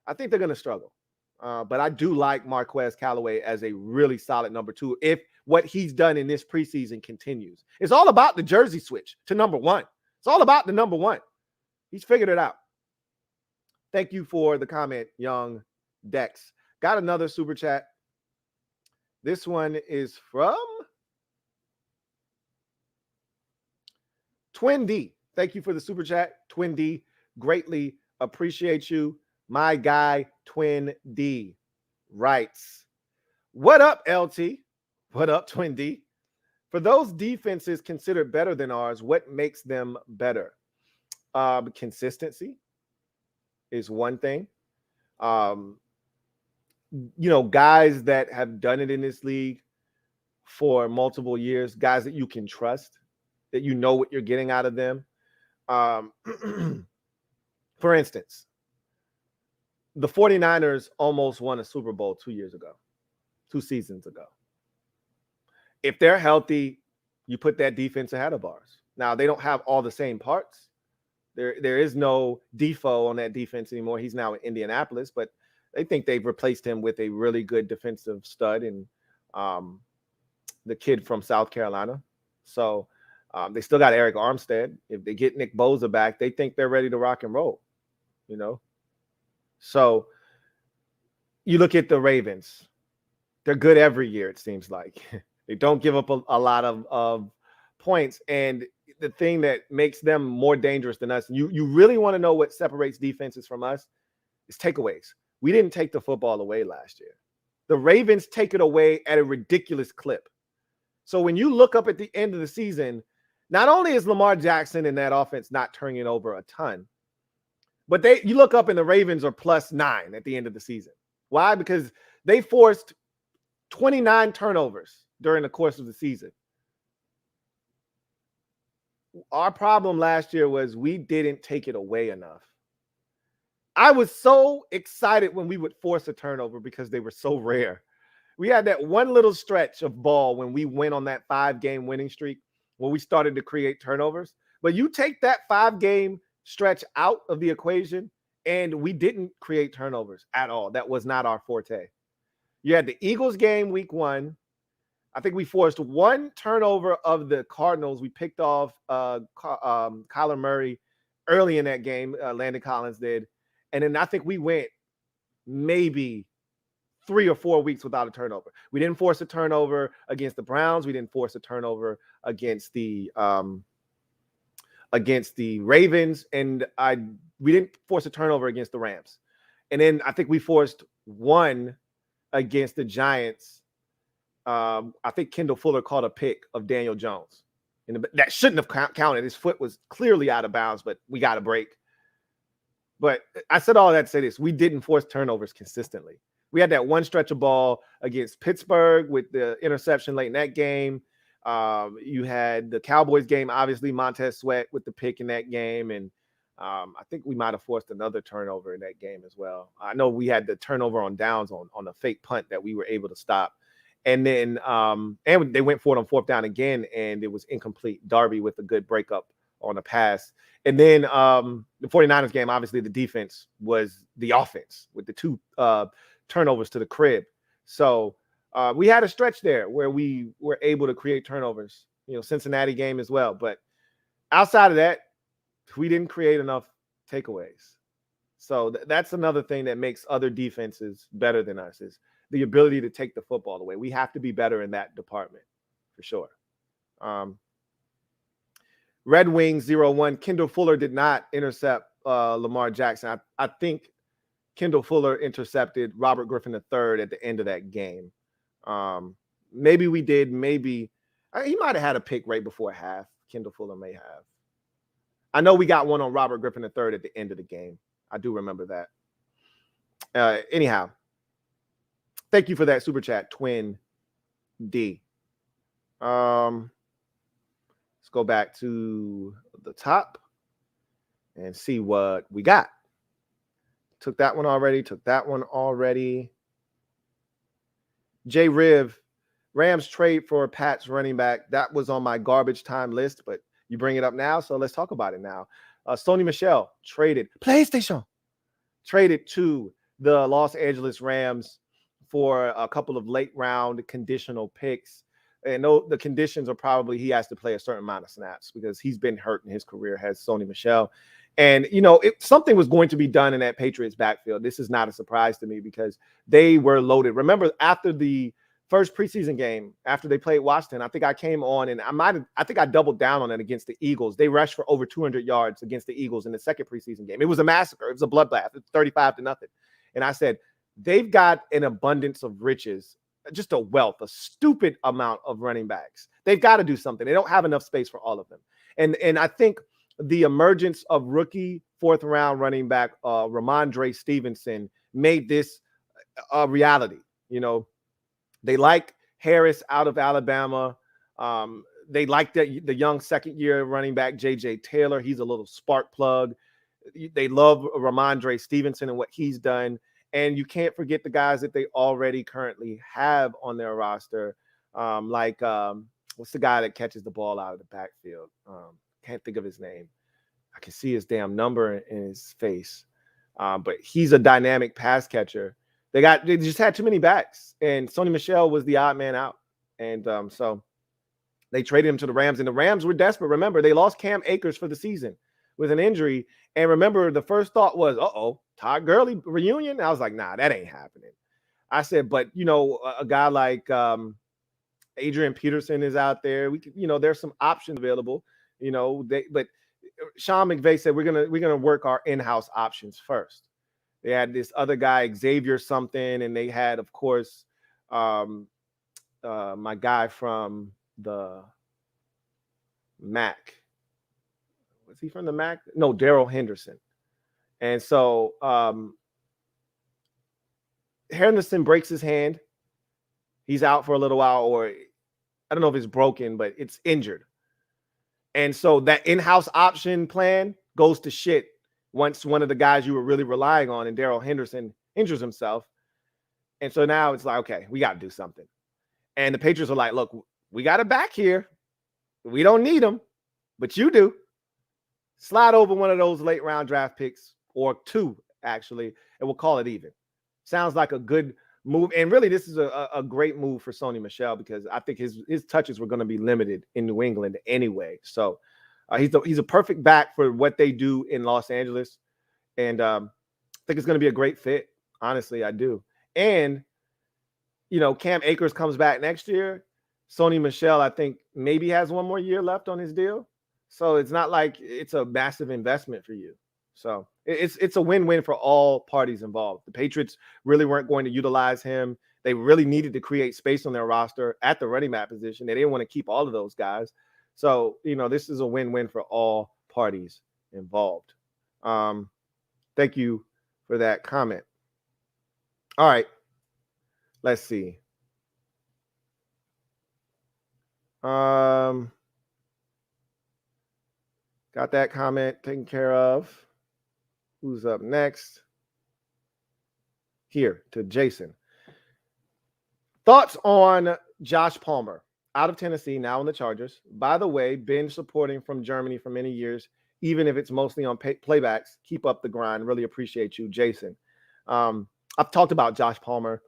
A: I think they're going to struggle. But I do like Marquez Callaway as a really solid number 2 if what he's done in this preseason continues. It's all about the jersey switch to number 1. It's all about the number 1. He's figured it out. Thank you for the comment, Young Dex. Got another super chat. This one is from Twin D. Thank you for the super chat, Twin D. Greatly appreciate you. My guy, Twin D, writes, What up, LT? What up, Twin D? For those defenses considered better than ours, what makes them better? Consistency is one thing. Guys that have done it in this league for multiple years, guys that you can trust, that you know what you're getting out of them. For instance, the 49ers almost won a Super Bowl 2 seasons ago. If they're healthy, you put that defense ahead of ours. Now, they don't have all the same parts. There is no Defoe on that defense anymore. He's now in Indianapolis, but they think they've replaced him with a really good defensive stud and the kid from South Carolina. So they still got Eric Armstead. If they get Nick Bosa back, they think they're ready to rock and roll, So you look at the Ravens. They're good every year, it seems like. They don't give up a lot of points. And the thing that makes them more dangerous than us, you really want to know what separates defenses from us, is takeaways. We didn't take the football away last year. The Ravens take it away at a ridiculous clip. So when you look up at the end of the season, not only is Lamar Jackson and that offense not turning it over a ton, but you look up and the Ravens are +9 at the end of the season. Why? Because they forced 29 turnovers during the course of the season. Our problem last year was we didn't take it away enough. I was so excited when we would force a turnover because they were so rare. We had that one little stretch of ball when we went on that 5-game winning streak when we started to create turnovers. But you take that 5-game stretch out of the equation, and we didn't create turnovers at all. That was not our forte. You had the Eagles game week 1. I think we forced one turnover of the Cardinals. We picked off Kyler Murray early in that game. Landon Collins did. And then I think we went maybe 3 or 4 weeks without a turnover. We didn't force a turnover against the Browns. We didn't force a turnover against the Ravens. And we didn't force a turnover against the Rams. And then I think we forced one against the Giants. I think Kendall Fuller caught a pick of Daniel Jones. And that shouldn't have counted. His foot was clearly out of bounds, but we got a break. But I said all that to say this. We didn't force turnovers consistently. We had that one stretch of ball against Pittsburgh with the interception late in that game. You had the Cowboys game, obviously, Montez Sweat with the pick in that game. And I think we might have forced another turnover in that game as well. I know we had the turnover on downs on a fake punt that we were able to stop. And then and they went for it on 4th down again, and it was incomplete. Darby with a good breakup on a pass. And then the 49ers game, obviously the defense was the offense with the 2 turnovers to the crib. So we had a stretch there where we were able to create turnovers, Cincinnati game as well. But outside of that, we didn't create enough takeaways. So that's another thing that makes other defenses better than us is the ability to take the football away. We have to be better in that department for sure. Red Wings 0-1. Kendall Fuller did not intercept Lamar Jackson. I think Kendall Fuller intercepted Robert Griffin III at the end of that game. Maybe we did. Maybe he might have had a pick right before half. Kendall Fuller may have. I know we got one on Robert Griffin III at the end of the game. I do remember that. Anyhow, thank you for that super chat, Twin D. Let's go back to the top and see what we got. Took that one already. J. Riv, Rams trade for Pat's running back. That was on my garbage time list, but you bring it up now, so let's talk about it now. Sony Michel traded to the Los Angeles Rams for a couple of late round conditional picks. And the conditions are probably he has to play a certain amount of snaps because he's been hurt in his career, has Sony Michel. And, something was going to be done in that Patriots backfield. This is not a surprise to me because they were loaded. Remember, after the first preseason game, after they played Washington, I think I came on and I think I doubled down on it against the Eagles. They rushed for over 200 yards against the Eagles in the second preseason game. It was a massacre. It was a bloodbath. It's 35-0. And I said, they've got an abundance of riches just a wealth, a stupid amount of running backs. They've got to do something. They don't have enough space for all of them. And I think the emergence of rookie 4th round running back Ramondre Stevenson made this a reality. They like Harris out of Alabama. They like the young 2nd-year running back J.J. Taylor. He's a little spark plug. They love Ramondre Stevenson and what he's done. And you can't forget the guys that they already currently have on their roster. What's the guy that catches the ball out of the backfield? Can't think of his name. I can see his damn number in his face. But he's a dynamic pass catcher. They just had too many backs, and Sony Michel was the odd man out. And so they traded him to the Rams, and the Rams were desperate. Remember, they lost Cam Akers for the season with an injury. And remember, the first thought was, Todd Gurley reunion? I was like, nah, that ain't happening. I said, but, a guy like Adrian Peterson is out there. We could, there's some options available, but Sean McVay said, we're going to work our in-house options first. They had this other guy, Xavier something, and they had, of course, my guy from the MAC. Was he from the MAC? No, Darrell Henderson. And so Henderson breaks his hand. He's out for a little while, or I don't know if it's broken, but it's injured. And so that in-house option plan goes to shit once one of the guys you were really relying on, and Darrell Henderson, injures himself. And so now it's like, okay, we got to do something. And the Patriots are like, look, we got a back here. We don't need him, but you do. Slide over one of those late round draft picks, or 2, actually, and we'll call it even. Sounds like a good move. And really, this is a great move for Sony Michel, because I think his touches were going to be limited in New England anyway. So he's a perfect back for what they do in Los Angeles. And I think it's going to be a great fit. Honestly, I do. And, Cam Akers comes back next year. Sony Michel, I think, maybe has one more year left on his deal. So it's not like it's a massive investment for you. So it's a win-win for all parties involved. The Patriots really weren't going to utilize him. They really needed to create space on their roster at the running back position. They didn't want to keep all of those guys. So, this is a win-win for all parties involved. Thank you for that comment. All right. Let's see. Got that comment taken care of. Who's up next? Here to Jason. Thoughts on Josh Palmer, out of Tennessee, now in the Chargers. By the way, been supporting from Germany for many years, even if it's mostly on playbacks. Keep up the grind. Really appreciate you, Jason. I've talked about Josh Palmer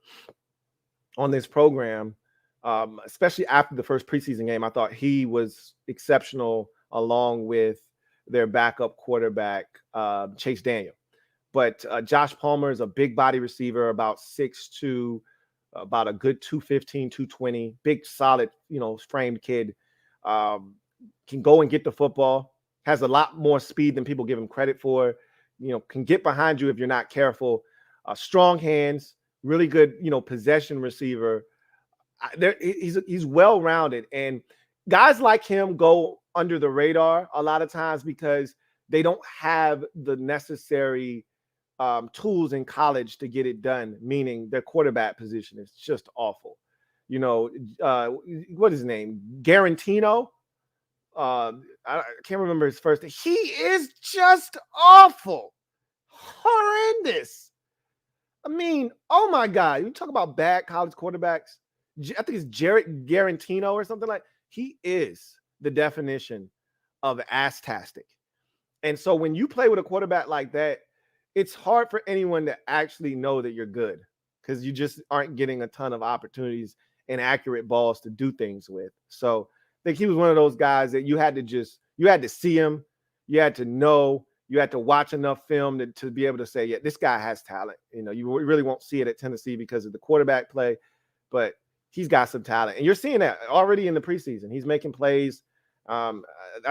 A: on this program, especially after the first preseason game. I thought he was exceptional, along with their backup quarterback, Chase Daniel. But Josh Palmer is a big body receiver, about 6'2", about a good 215, 220, big, solid, framed kid. Can go and get the football, has a lot more speed than people give him credit for, can get behind you if you're not careful. Strong hands, really good, possession receiver. He's well-rounded, and guys like him go under the radar a lot of times because they don't have the necessary tools in college to get it done, meaning their quarterback position is just awful. What is his name? Garantino? I can't remember his first name. He is just awful. Horrendous. I mean, oh my God. You talk about bad college quarterbacks. I think it's Jared Garantino or something like. He is the definition of ass-tastic. And so when you play with a quarterback like that, it's hard for anyone to actually know that you're good, because you just aren't getting a ton of opportunities and accurate balls to do things with. So I think he was one of those guys that you had to see him, you had to know, you had to watch enough film to be able to say, yeah, this guy has talent. You really won't see it at Tennessee because of the quarterback play, but he's got some talent. And you're seeing that already in the preseason. He's making plays. I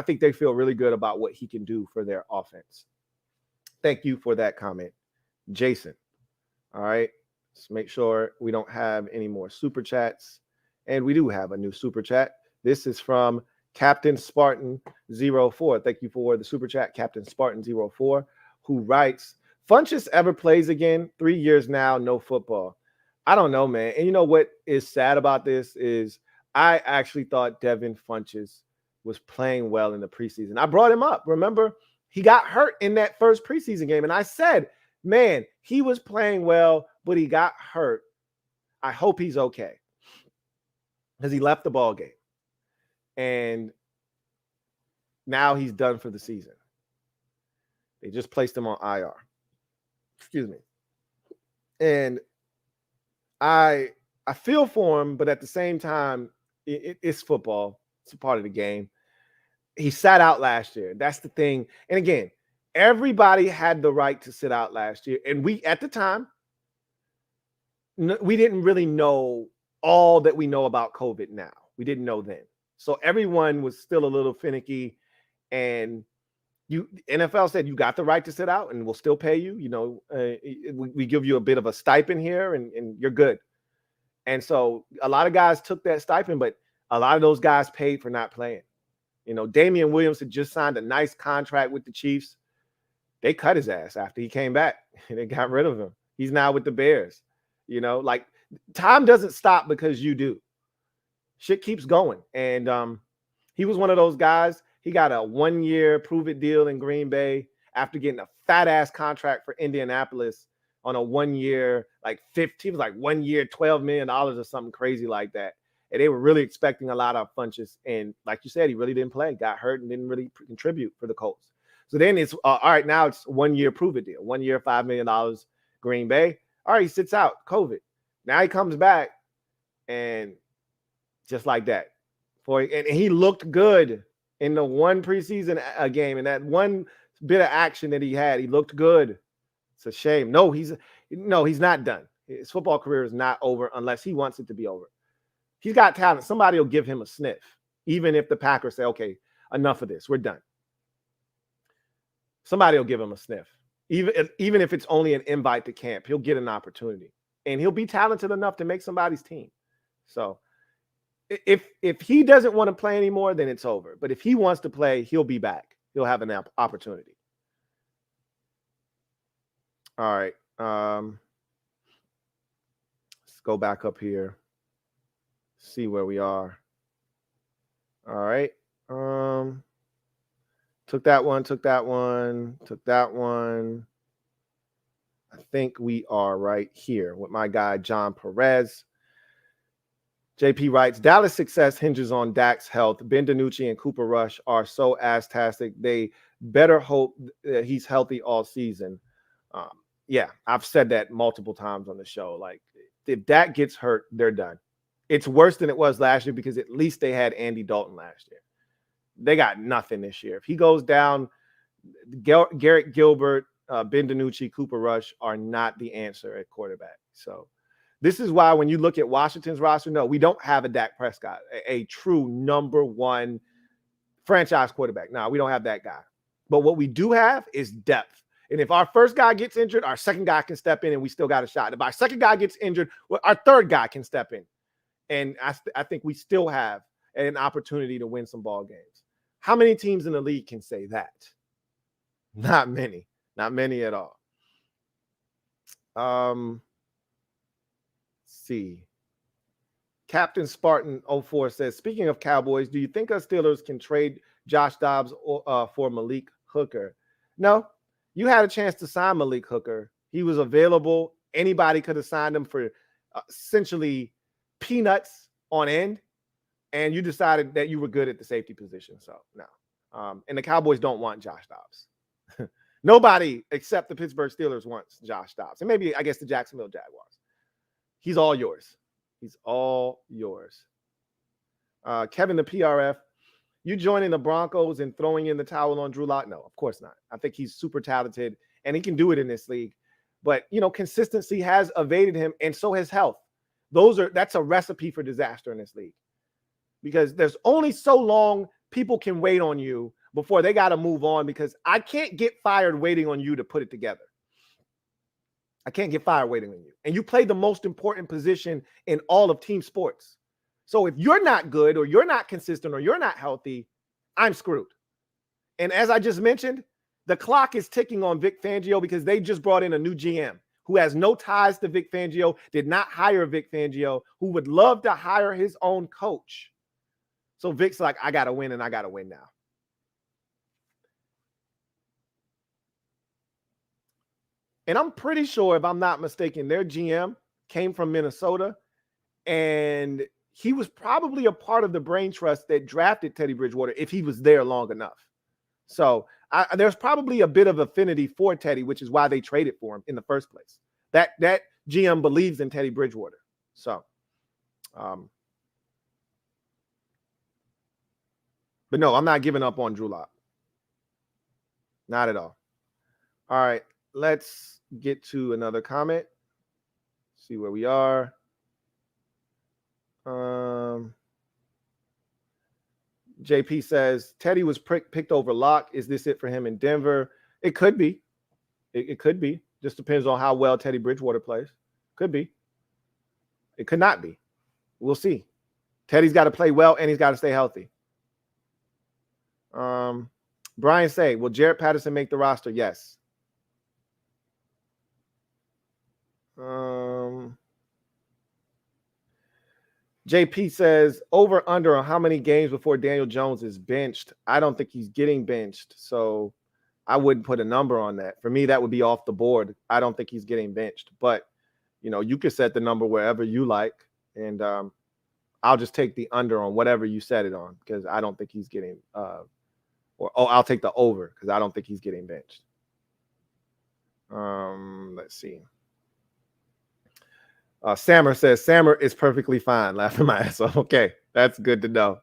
A: think they feel really good about what he can do for their offense. Thank you for that comment, Jason. All right. Let's make sure we don't have any more super chats. And we do have a new super chat. This is from Captain Spartan 04. Thank you for the super chat, Captain Spartan 04, who writes, Funchess ever plays again? 3 years now, no football. I don't know, man. And you know what is sad about this is I actually thought Devin Funchess was playing well in the preseason. I brought him up. Remember, he got hurt in that first preseason game. And I said, man, he was playing well, but he got hurt. I hope he's okay. Because he left the ball game. And now he's done for the season. They just placed him on IR. Excuse me. And I feel for him, but at the same time, it's football. It's a part of the game. He sat out last year. That's the thing. And again, everybody had the right to sit out last year. And we, at the time, we didn't really know all that we know about COVID now. We didn't know then. So everyone was still a little finicky. And NFL said, you got the right to sit out and we'll still pay you. You know, we give you a bit of a stipend here and you're good. And so a lot of guys took that stipend, but a lot of those guys paid for not playing. You know, Damian Williams had just signed a nice contract with the Chiefs. They cut his ass after he came back. They got rid of him. He's now with the Bears. You know, like time doesn't stop because you do. Shit keeps going. And he was one of those guys. He got a 1-year prove-it deal in Green Bay after getting a fat-ass contract for Indianapolis on a 1-year, like 15, it was like 1 year, $12 million or something crazy like that. And they were really expecting a lot of Funchess. And like you said, he really didn't play, got hurt and didn't really contribute for the Colts. So then it's, all right, now it's 1-year prove-it deal. 1 year, $5 million, Green Bay. All right, he sits out, COVID. Now he comes back and just like that. And he looked good in the one preseason game. And that one bit of action that he had, he looked good. It's a shame. No, he's not done. His football career is not over unless he wants it to be over. He's got talent. Somebody will give him a sniff, even if the Packers say, okay, enough of this. We're done. Somebody will give him a sniff. Even if it's only an invite to camp, he'll get an opportunity. And he'll be talented enough to make somebody's team. So if he doesn't want to play anymore, then it's over. But if he wants to play, he'll be back. He'll have an opportunity. All right. Let's go back up here. See where we are. All right. Took that one. I think we are right here with my guy, John Perez. JP writes, Dallas' success hinges on Dak's health. Ben DiNucci and Cooper Rush are so ass-tastic. They better hope that he's healthy all season. Yeah, I've said that multiple times on the show. Like, if Dak gets hurt, they're done. It's worse than it was last year because at least they had Andy Dalton last year. They got nothing this year. If he goes down, Garrett Gilbert, Ben DiNucci, Cooper Rush are not the answer at quarterback. So this is why when you look at Washington's roster, no, we don't have a Dak Prescott, a true number one franchise quarterback. No, we don't have that guy. But what we do have is depth. And if our first guy gets injured, our second guy can step in and we still got a shot. If our second guy gets injured, our third guy can step in. And I think we still have an opportunity to win some ball games. How many teams in the league can say that? Not many. Not many at all. Let's see. Captain Spartan 04 says, speaking of Cowboys, do you think us Steelers can trade Josh Dobbs for Malik Hooker? No. You had a chance to sign Malik Hooker. He was available. Anybody could have signed him for essentially peanuts on end. And you decided that you were good at the safety position. So, no. And the Cowboys don't want Josh Dobbs. Nobody except the Pittsburgh Steelers wants Josh Dobbs. And maybe, I guess, the Jacksonville Jaguars. He's all yours. He's all yours. Kevin, the PRF, you joining the Broncos and throwing in the towel on Drew Lock? No, of course not. I think he's super talented, and he can do it in this league. But, you know, consistency has evaded him, and so has health. That's a recipe for disaster in this league. Because there's only so long people can wait on you before they got to move on, because I can't get fired waiting on you to put it together. I can't get fired waiting on you. And you play the most important position in all of team sports. So if you're not good or you're not consistent or you're not healthy, I'm screwed. And as I just mentioned, the clock is ticking on Vic Fangio because they just brought in a new GM who has no ties to Vic Fangio, did not hire Vic Fangio, who would love to hire his own coach. So Vic's like, I got to win, and I got to win now. And I'm pretty sure, if I'm not mistaken, their GM came from Minnesota, and he was probably a part of the brain trust that drafted Teddy Bridgewater if he was there long enough. So there's probably a bit of affinity for Teddy, which is why they traded for him in the first place. That GM believes in Teddy Bridgewater. So, but no, I'm not giving up on Drew Lock. Not at all. All right, let's get to another comment. See where we are. JP says, Teddy was picked over Lock. Is this it for him in Denver? It could be. It could be. Just depends on how well Teddy Bridgewater plays. Could be. It could not be. We'll see. Teddy's got to play well, and he's got to stay healthy. Brian say, will Jaret Patterson make the roster? Yes. JP says, over under on how many games before Daniel Jones is benched? I don't think he's getting benched, so I wouldn't put a number on that. For me, that would be off the board. I don't think he's getting benched, but you could set the number wherever you like, and I'll just take the under on whatever you set it on because I don't think he's getting I'll take the over because I don't think he's getting benched. Let's see. Sammer says, Sammer is perfectly fine. Laughing my ass off. Okay, that's good to know.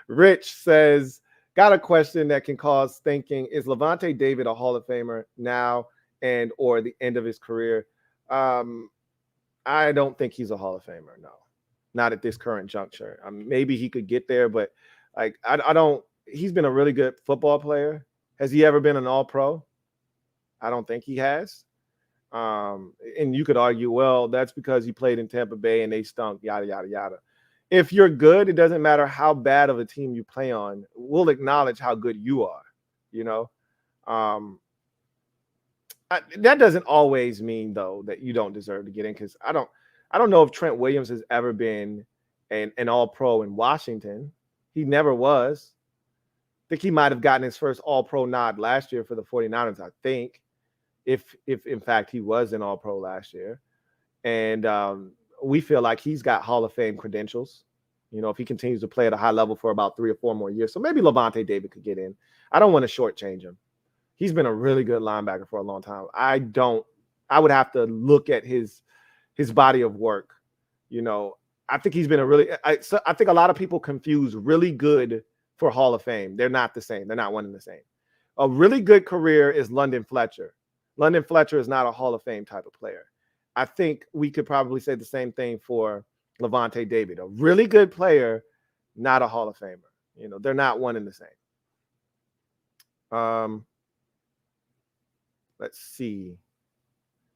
A: Rich says, got a question that can cause thinking. Is Levante David a Hall of Famer now and or the end of his career? I don't think he's a Hall of Famer, no. Not at this current juncture. Maybe he could get there, but like I don't. He's been a really good football player. Has he ever been an All-Pro? I don't think he has. And you could argue, well, that's because he played in Tampa Bay and they stunk, yada, yada, yada. If you're good, it doesn't matter how bad of a team you play on. We'll acknowledge how good you are, that doesn't always mean, though, that you don't deserve to get in because I don't know if Trent Williams has ever been an All-Pro in Washington. He never was. I think he might have gotten his first All-Pro nod last year for the 49ers, I think. If in fact he was an All-Pro last year. And we feel like he's got Hall of Fame credentials, if he continues to play at a high level for about 3 or 4 more years. So maybe Levante David could get in. I don't want to shortchange him. He's been a really good linebacker for a long time. I would have to look at his body of work. I think he's been I think a lot of people confuse really good for Hall of Fame. They're not the same. They're not one and the same. A really good career is London Fletcher. London Fletcher is not a Hall of Fame type of player. I think we could probably say the same thing for Levante David. A really good player, not a Hall of Famer. They're not one and the same. Let's see.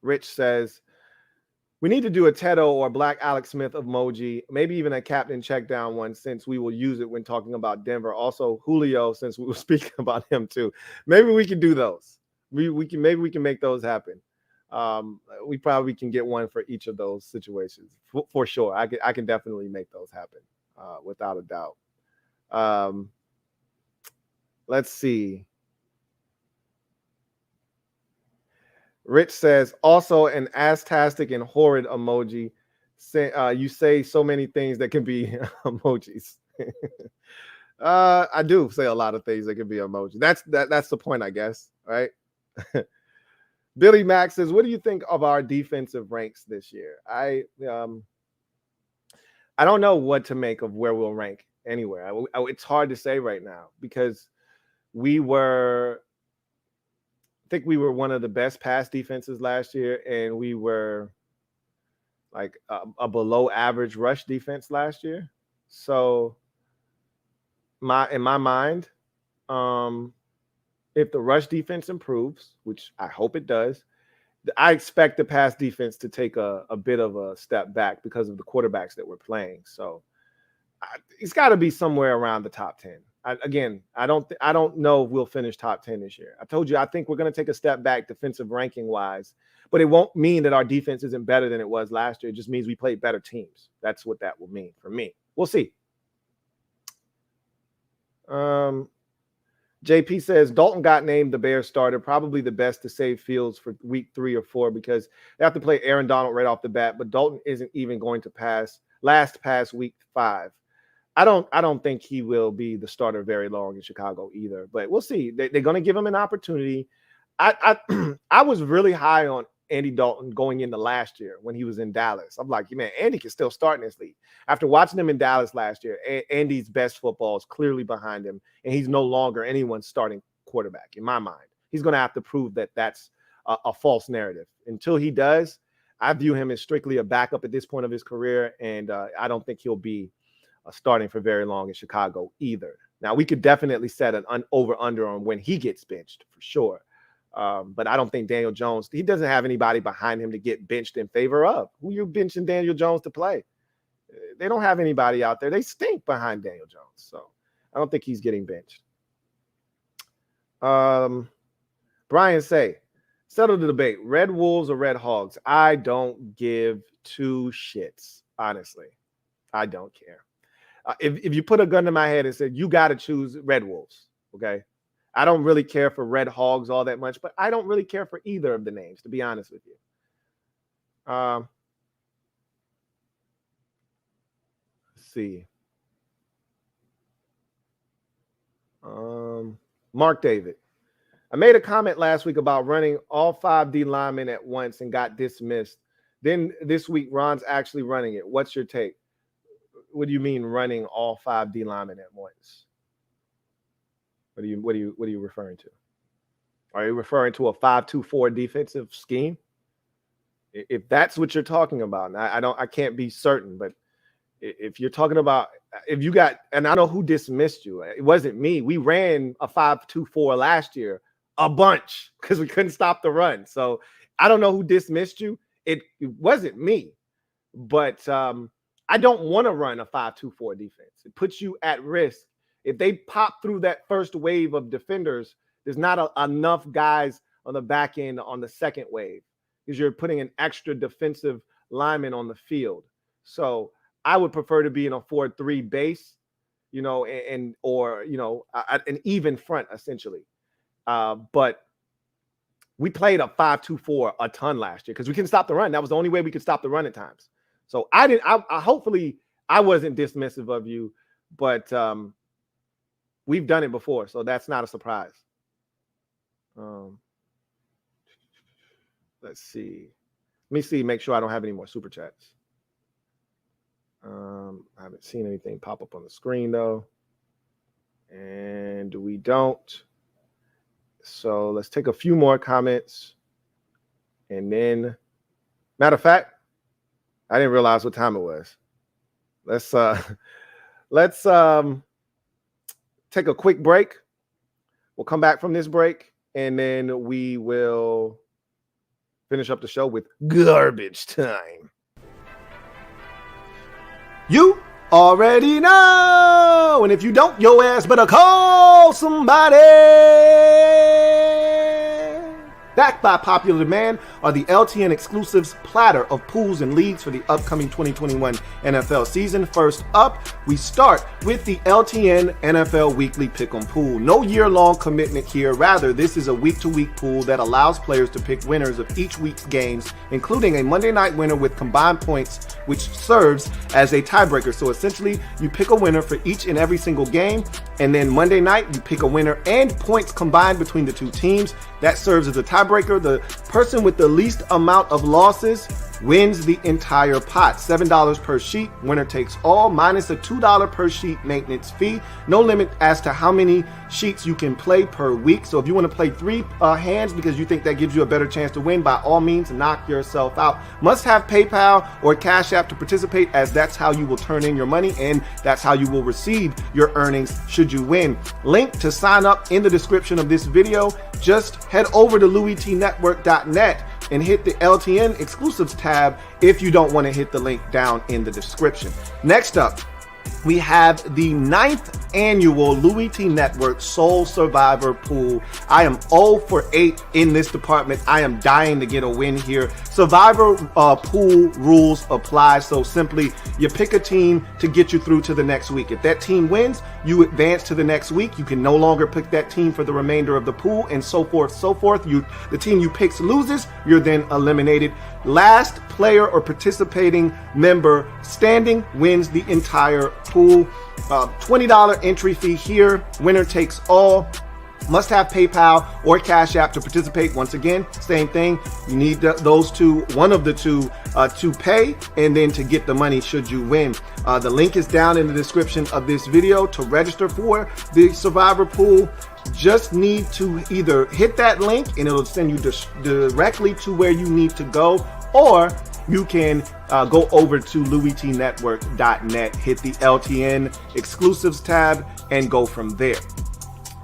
A: Rich says, we need to do a Tedo or Black Alex Smith emoji, maybe even a Captain Checkdown one, since we will use it when talking about Denver. Also, Julio, since we were speaking about him too. Maybe we can do those. We can make those happen. We probably can get one for each of those situations for sure. I can definitely make those happen without a doubt. Let's see. Rich says, also an astastic and horrid emoji. You say so many things that can be emojis. I do say a lot of things that can be emoji. That's the point, I guess, right? Billy Mack says, what do you think of our defensive ranks this year? I don't know what to make of where we'll rank anywhere. It's hard to say right now because I think we were one of the best pass defenses last year, and we were like a below average rush defense last year. So in my mind, if the rush defense improves, which I hope it does, I expect the pass defense to take a bit of a step back because of the quarterbacks that we're playing. So it's got to be somewhere around the top 10. I don't know if we'll finish top 10 this year. I told you, I think we're going to take a step back defensive ranking wise, but it won't mean that our defense isn't better than it was last year. It just means we played better teams. That's what that will mean for me. We'll see. JP says Dalton got named the Bears starter, probably the best to save Fields for week 3 or 4 because they have to play Aaron Donald right off the bat, but Dalton isn't even going to last past week 5. I don't think he will be the starter very long in Chicago either, but we'll see. They're going to give him an opportunity. I was really high on Andy Dalton going into last year when he was in Dallas. I'm like, man, Andy can still start in this league. After watching him in Dallas last year, Andy's best football is clearly behind him, and he's no longer anyone's starting quarterback in my mind. He's going to have to prove that that's a false narrative. Until he does, I view him as strictly a backup at this point of his career, and I don't think he'll be starting for very long in Chicago either. Now, we could definitely set an over-under on when he gets benched for sure. But I don't think Daniel Jones, he doesn't have anybody behind him to get benched in favor of. Who you benching Daniel Jones to play? They don't have anybody out there. They stink behind Daniel Jones. So I don't think he's getting benched. Brian say, settle the debate. Red Wolves or Red Hogs? I don't give 2 shits, honestly. I don't care. If you put a gun to my head and said, you got to choose Red Wolves, okay? I don't really care for Red Hogs all that much, but I don't really care for either of the names, to be honest with you. Let's see. Mark David. I made a comment last week about running all 5 D linemen at once and got dismissed. Then this week, Ron's actually running it. What's your take? What do you mean running all 5 D linemen at once? What are you referring to? Are you referring to a 5-2-4 defensive scheme? If that's what you're talking about, and I can't be certain, but if you're talking about, if you got, and I know who dismissed you. It wasn't me. We ran a 5-2-4 last year a bunch because we couldn't stop the run. So I don't know who dismissed you. It wasn't me, but I don't want to run a 5-2-4 defense. It puts you at risk. If they pop through that first wave of defenders, there's not enough guys on the back end on the second wave because you're putting an extra defensive lineman on the field. So I would prefer to be in a 4-3 base, or an even front essentially. But we played a 5-2-4 a ton last year because we couldn't stop the run. That was the only way we could stop the run at times. So I hopefully I wasn't dismissive of you, but we've done it before, so that's not a surprise. Let's see. Let me see, make sure I don't have any more super chats. I haven't seen anything pop up on the screen, though. And we don't. So let's take a few more comments. And then, matter of fact, I didn't realize what time it was. Let's take a quick break. We'll come back from this break, and then we will finish up the show with garbage time. You already know, and if you don't, your ass better call somebody. Backed by popular demand are the LTN exclusives platter of pools and leagues for the upcoming 2021 NFL season. First up, we start with the LTN NFL Weekly Pick'em Pool. No year-long commitment here. Rather, this is a week-to-week pool that allows players to pick winners of each week's games, including a Monday night winner with combined points, which serves as a tiebreaker. So essentially, you pick a winner for each and every single game, and then Monday night, you pick a winner and points combined between the two teams. That serves as a tiebreaker. The person with the least amount of losses wins the entire pot. $7 per sheet. Winner takes all, minus a $2 per sheet maintenance fee. No limit as to how many sheets you can play per week. So if you want to play 3 hands because you think that gives you a better chance to win, by all means, knock yourself out. Must have PayPal or Cash App to participate, as that's how you will turn in your money and that's how you will receive your earnings should you win. Link to sign up in the description of this video. Just head over to LouieTeeNetwork.net and hit the LTN exclusives tab if you don't want to hit the link down in the description. Next up, we have the 9th annual Louie T Network Soul Survivor Pool. I am 0 for 8 in this department. I am dying to get a win here. Survivor pool rules apply. So simply you pick a team to get you through to the next week. If that team wins, you advance to the next week. You can no longer pick that team for the remainder of the pool, and so forth, so forth. The team you pick loses, you're then eliminated. Last player or participating member standing wins the entire pool. $20 entry fee here. Winner takes all. Must have PayPal or Cash App to participate. Once again, same thing. You need those two, one of the two, to pay and then to get the money should you win. The link is down in the description of this video to register for the Survivor Pool. Just need to either hit that link and it'll send you directly to where you need to go, or you can go over to LouieTeeNetwork.net, hit the LTN exclusives tab, and go from there.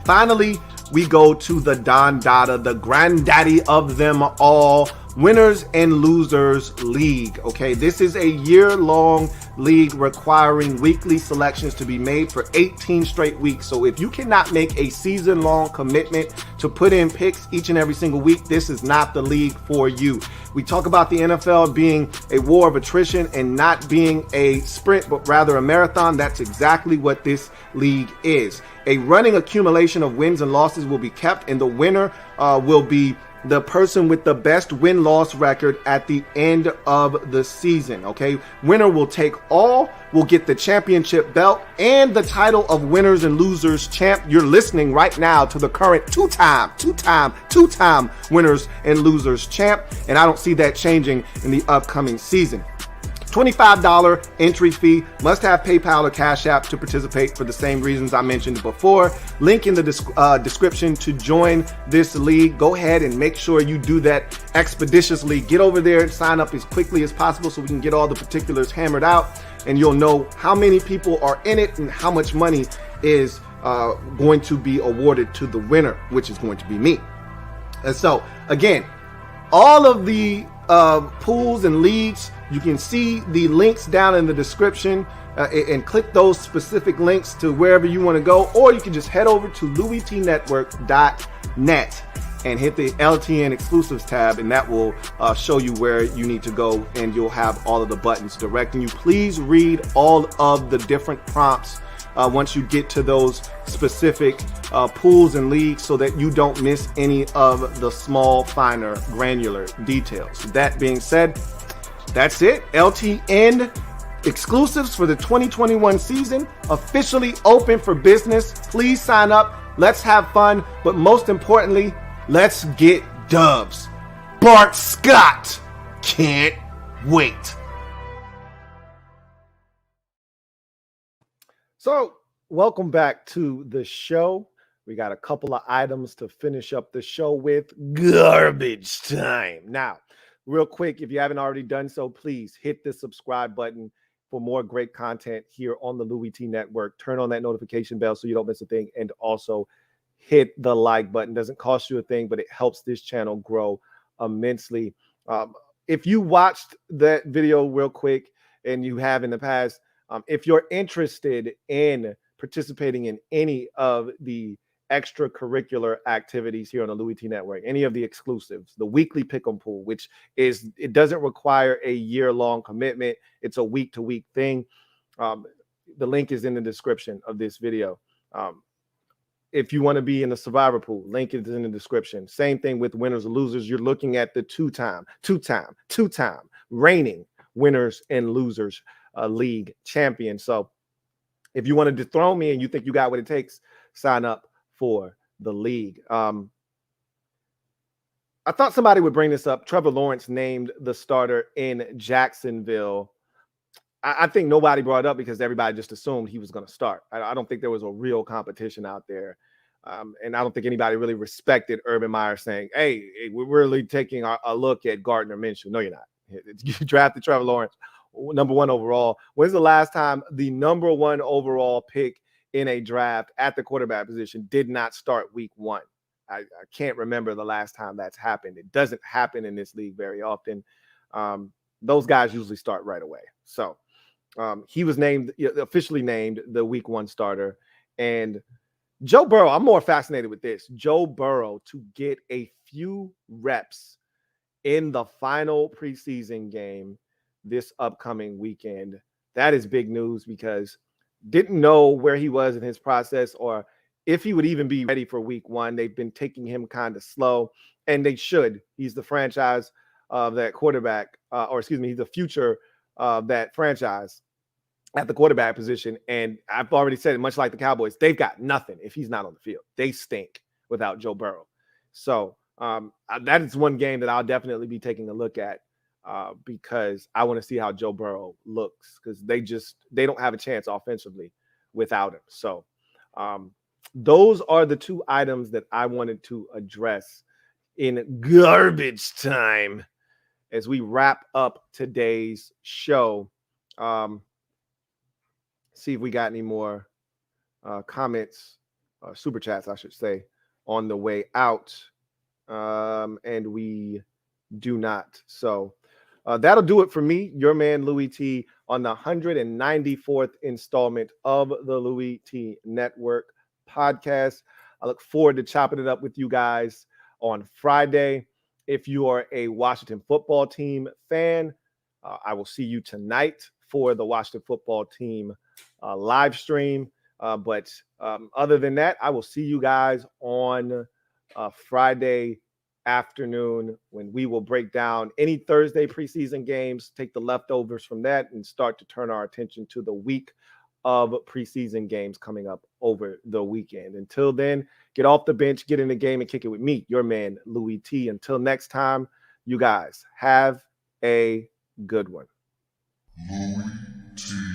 A: Finally, we go to the Don Dada, the granddaddy of them all, Winners and Losers League. Okay, this is a year-long league requiring weekly selections to be made for 18 straight weeks. So if you cannot make a season-long commitment to put in picks each and every single week, this is not the league for you. We talk about the NFL being a war of attrition and not being a sprint, but rather a marathon. That's exactly what this league is. A running accumulation of wins and losses will be kept, and the winner will be the person with the best win-loss record at the end of the season. Okay, winner will take all, will get the championship belt and the title of Winners and Losers champ. You're listening right now to the current two-time Winners and Losers champ, and I don't see that changing in the upcoming season. $25 entry fee, must have PayPal or Cash App to participate for the same reasons I mentioned before. Link in the description to join this league. Go ahead and make sure you do that expeditiously. Get over there and sign up as quickly as possible so we can get all the particulars hammered out, and you'll know how many people are in it and how much money is going to be awarded to the winner, which is going to be me. And so again, all of the pools and leagues, you can see the links down in the description and click those specific links to wherever you want to go, or you can just head over to LouieTeeNetwork.net and hit the LTN exclusives tab, and that will show you where you need to go, and you'll have all of the buttons directing you. Please read all of the different prompts once you get to those specific pools and leagues so that you don't miss any of the small, finer, granular details. That being said, that's it. LTN exclusives for the 2021 season officially open for business. Please sign up. Let's have fun. But most importantly, let's get dubs. Bart Scott can't wait. So, welcome back to the show. We got a couple of items to finish up the show with. Garbage time. Now, real quick, if you haven't already done so, please hit the subscribe button for more great content here on the Louie T Network. Turn on that notification bell so you don't miss a thing, and also hit the like button. Doesn't cost you a thing, but it helps this channel grow immensely. If you watched that video real quick, and you have in the past, if you're interested in participating in any of the extracurricular activities here on the Louie T Network, any of the exclusives, the weekly pick'em pool, which is, it doesn't require a year-long commitment. It's a week-to-week thing. The link is in the description of this video. If you want to be in the Survivor Pool, link is in the description. Same thing with Winners and Losers. You're looking at the two-time reigning Winners and Losers League champion. So if you want to dethrone me and you think you got what it takes, sign up for the league. I thought somebody would bring this up. Trevor Lawrence named the starter in Jacksonville. I think nobody brought it up because everybody just assumed he was going to start. I don't think there was a real competition out there. And I don't think anybody really respected Urban Meyer saying, hey, we're really taking a look at Gardner Minshew. No, you're not. You drafted Trevor Lawrence, number 1 overall. When's the last time the number 1 overall pick in a draft at the quarterback position did not start week 1? I can't remember the last time that's happened. It doesn't happen in this league very often. Those guys usually start right away. So he was officially named the week 1 starter. And Joe Burrow, I'm more fascinated with this. Joe Burrow to get a few reps in the final preseason game this upcoming weekend. That is big news because didn't know where he was in his process or if he would even be ready for week 1. They've been taking him kind of slow, and they should. He's the franchise of that quarterback, he's the future of that franchise at the quarterback position. And I've already said it, much like the Cowboys, they've got nothing if he's not on the field. They stink without Joe Burrow. So that is one game that I'll definitely be taking a look at because I want to see how Joe Burrow looks, because they don't have a chance offensively without him. So those are the 2 items that I wanted to address in garbage time as we wrap up today's show. See if we got any more comments, super chats, I should say, on the way out. And we do not. So that'll do it for me, your man Louie T, on the 194th installment of the Louie T Network podcast. I look forward to chopping it up with you guys on Friday. If you are a Washington football team fan, I will see you tonight for the Washington football team live stream. But other than that, I will see you guys on Friday afternoon when we will break down any Thursday preseason games, take the leftovers from that, and start to turn our attention to the week of preseason games coming up over the weekend. Until then, get off the bench, get in the game, and kick it with me, your man, Louie T. Until next time, you guys have a good one. Louie T.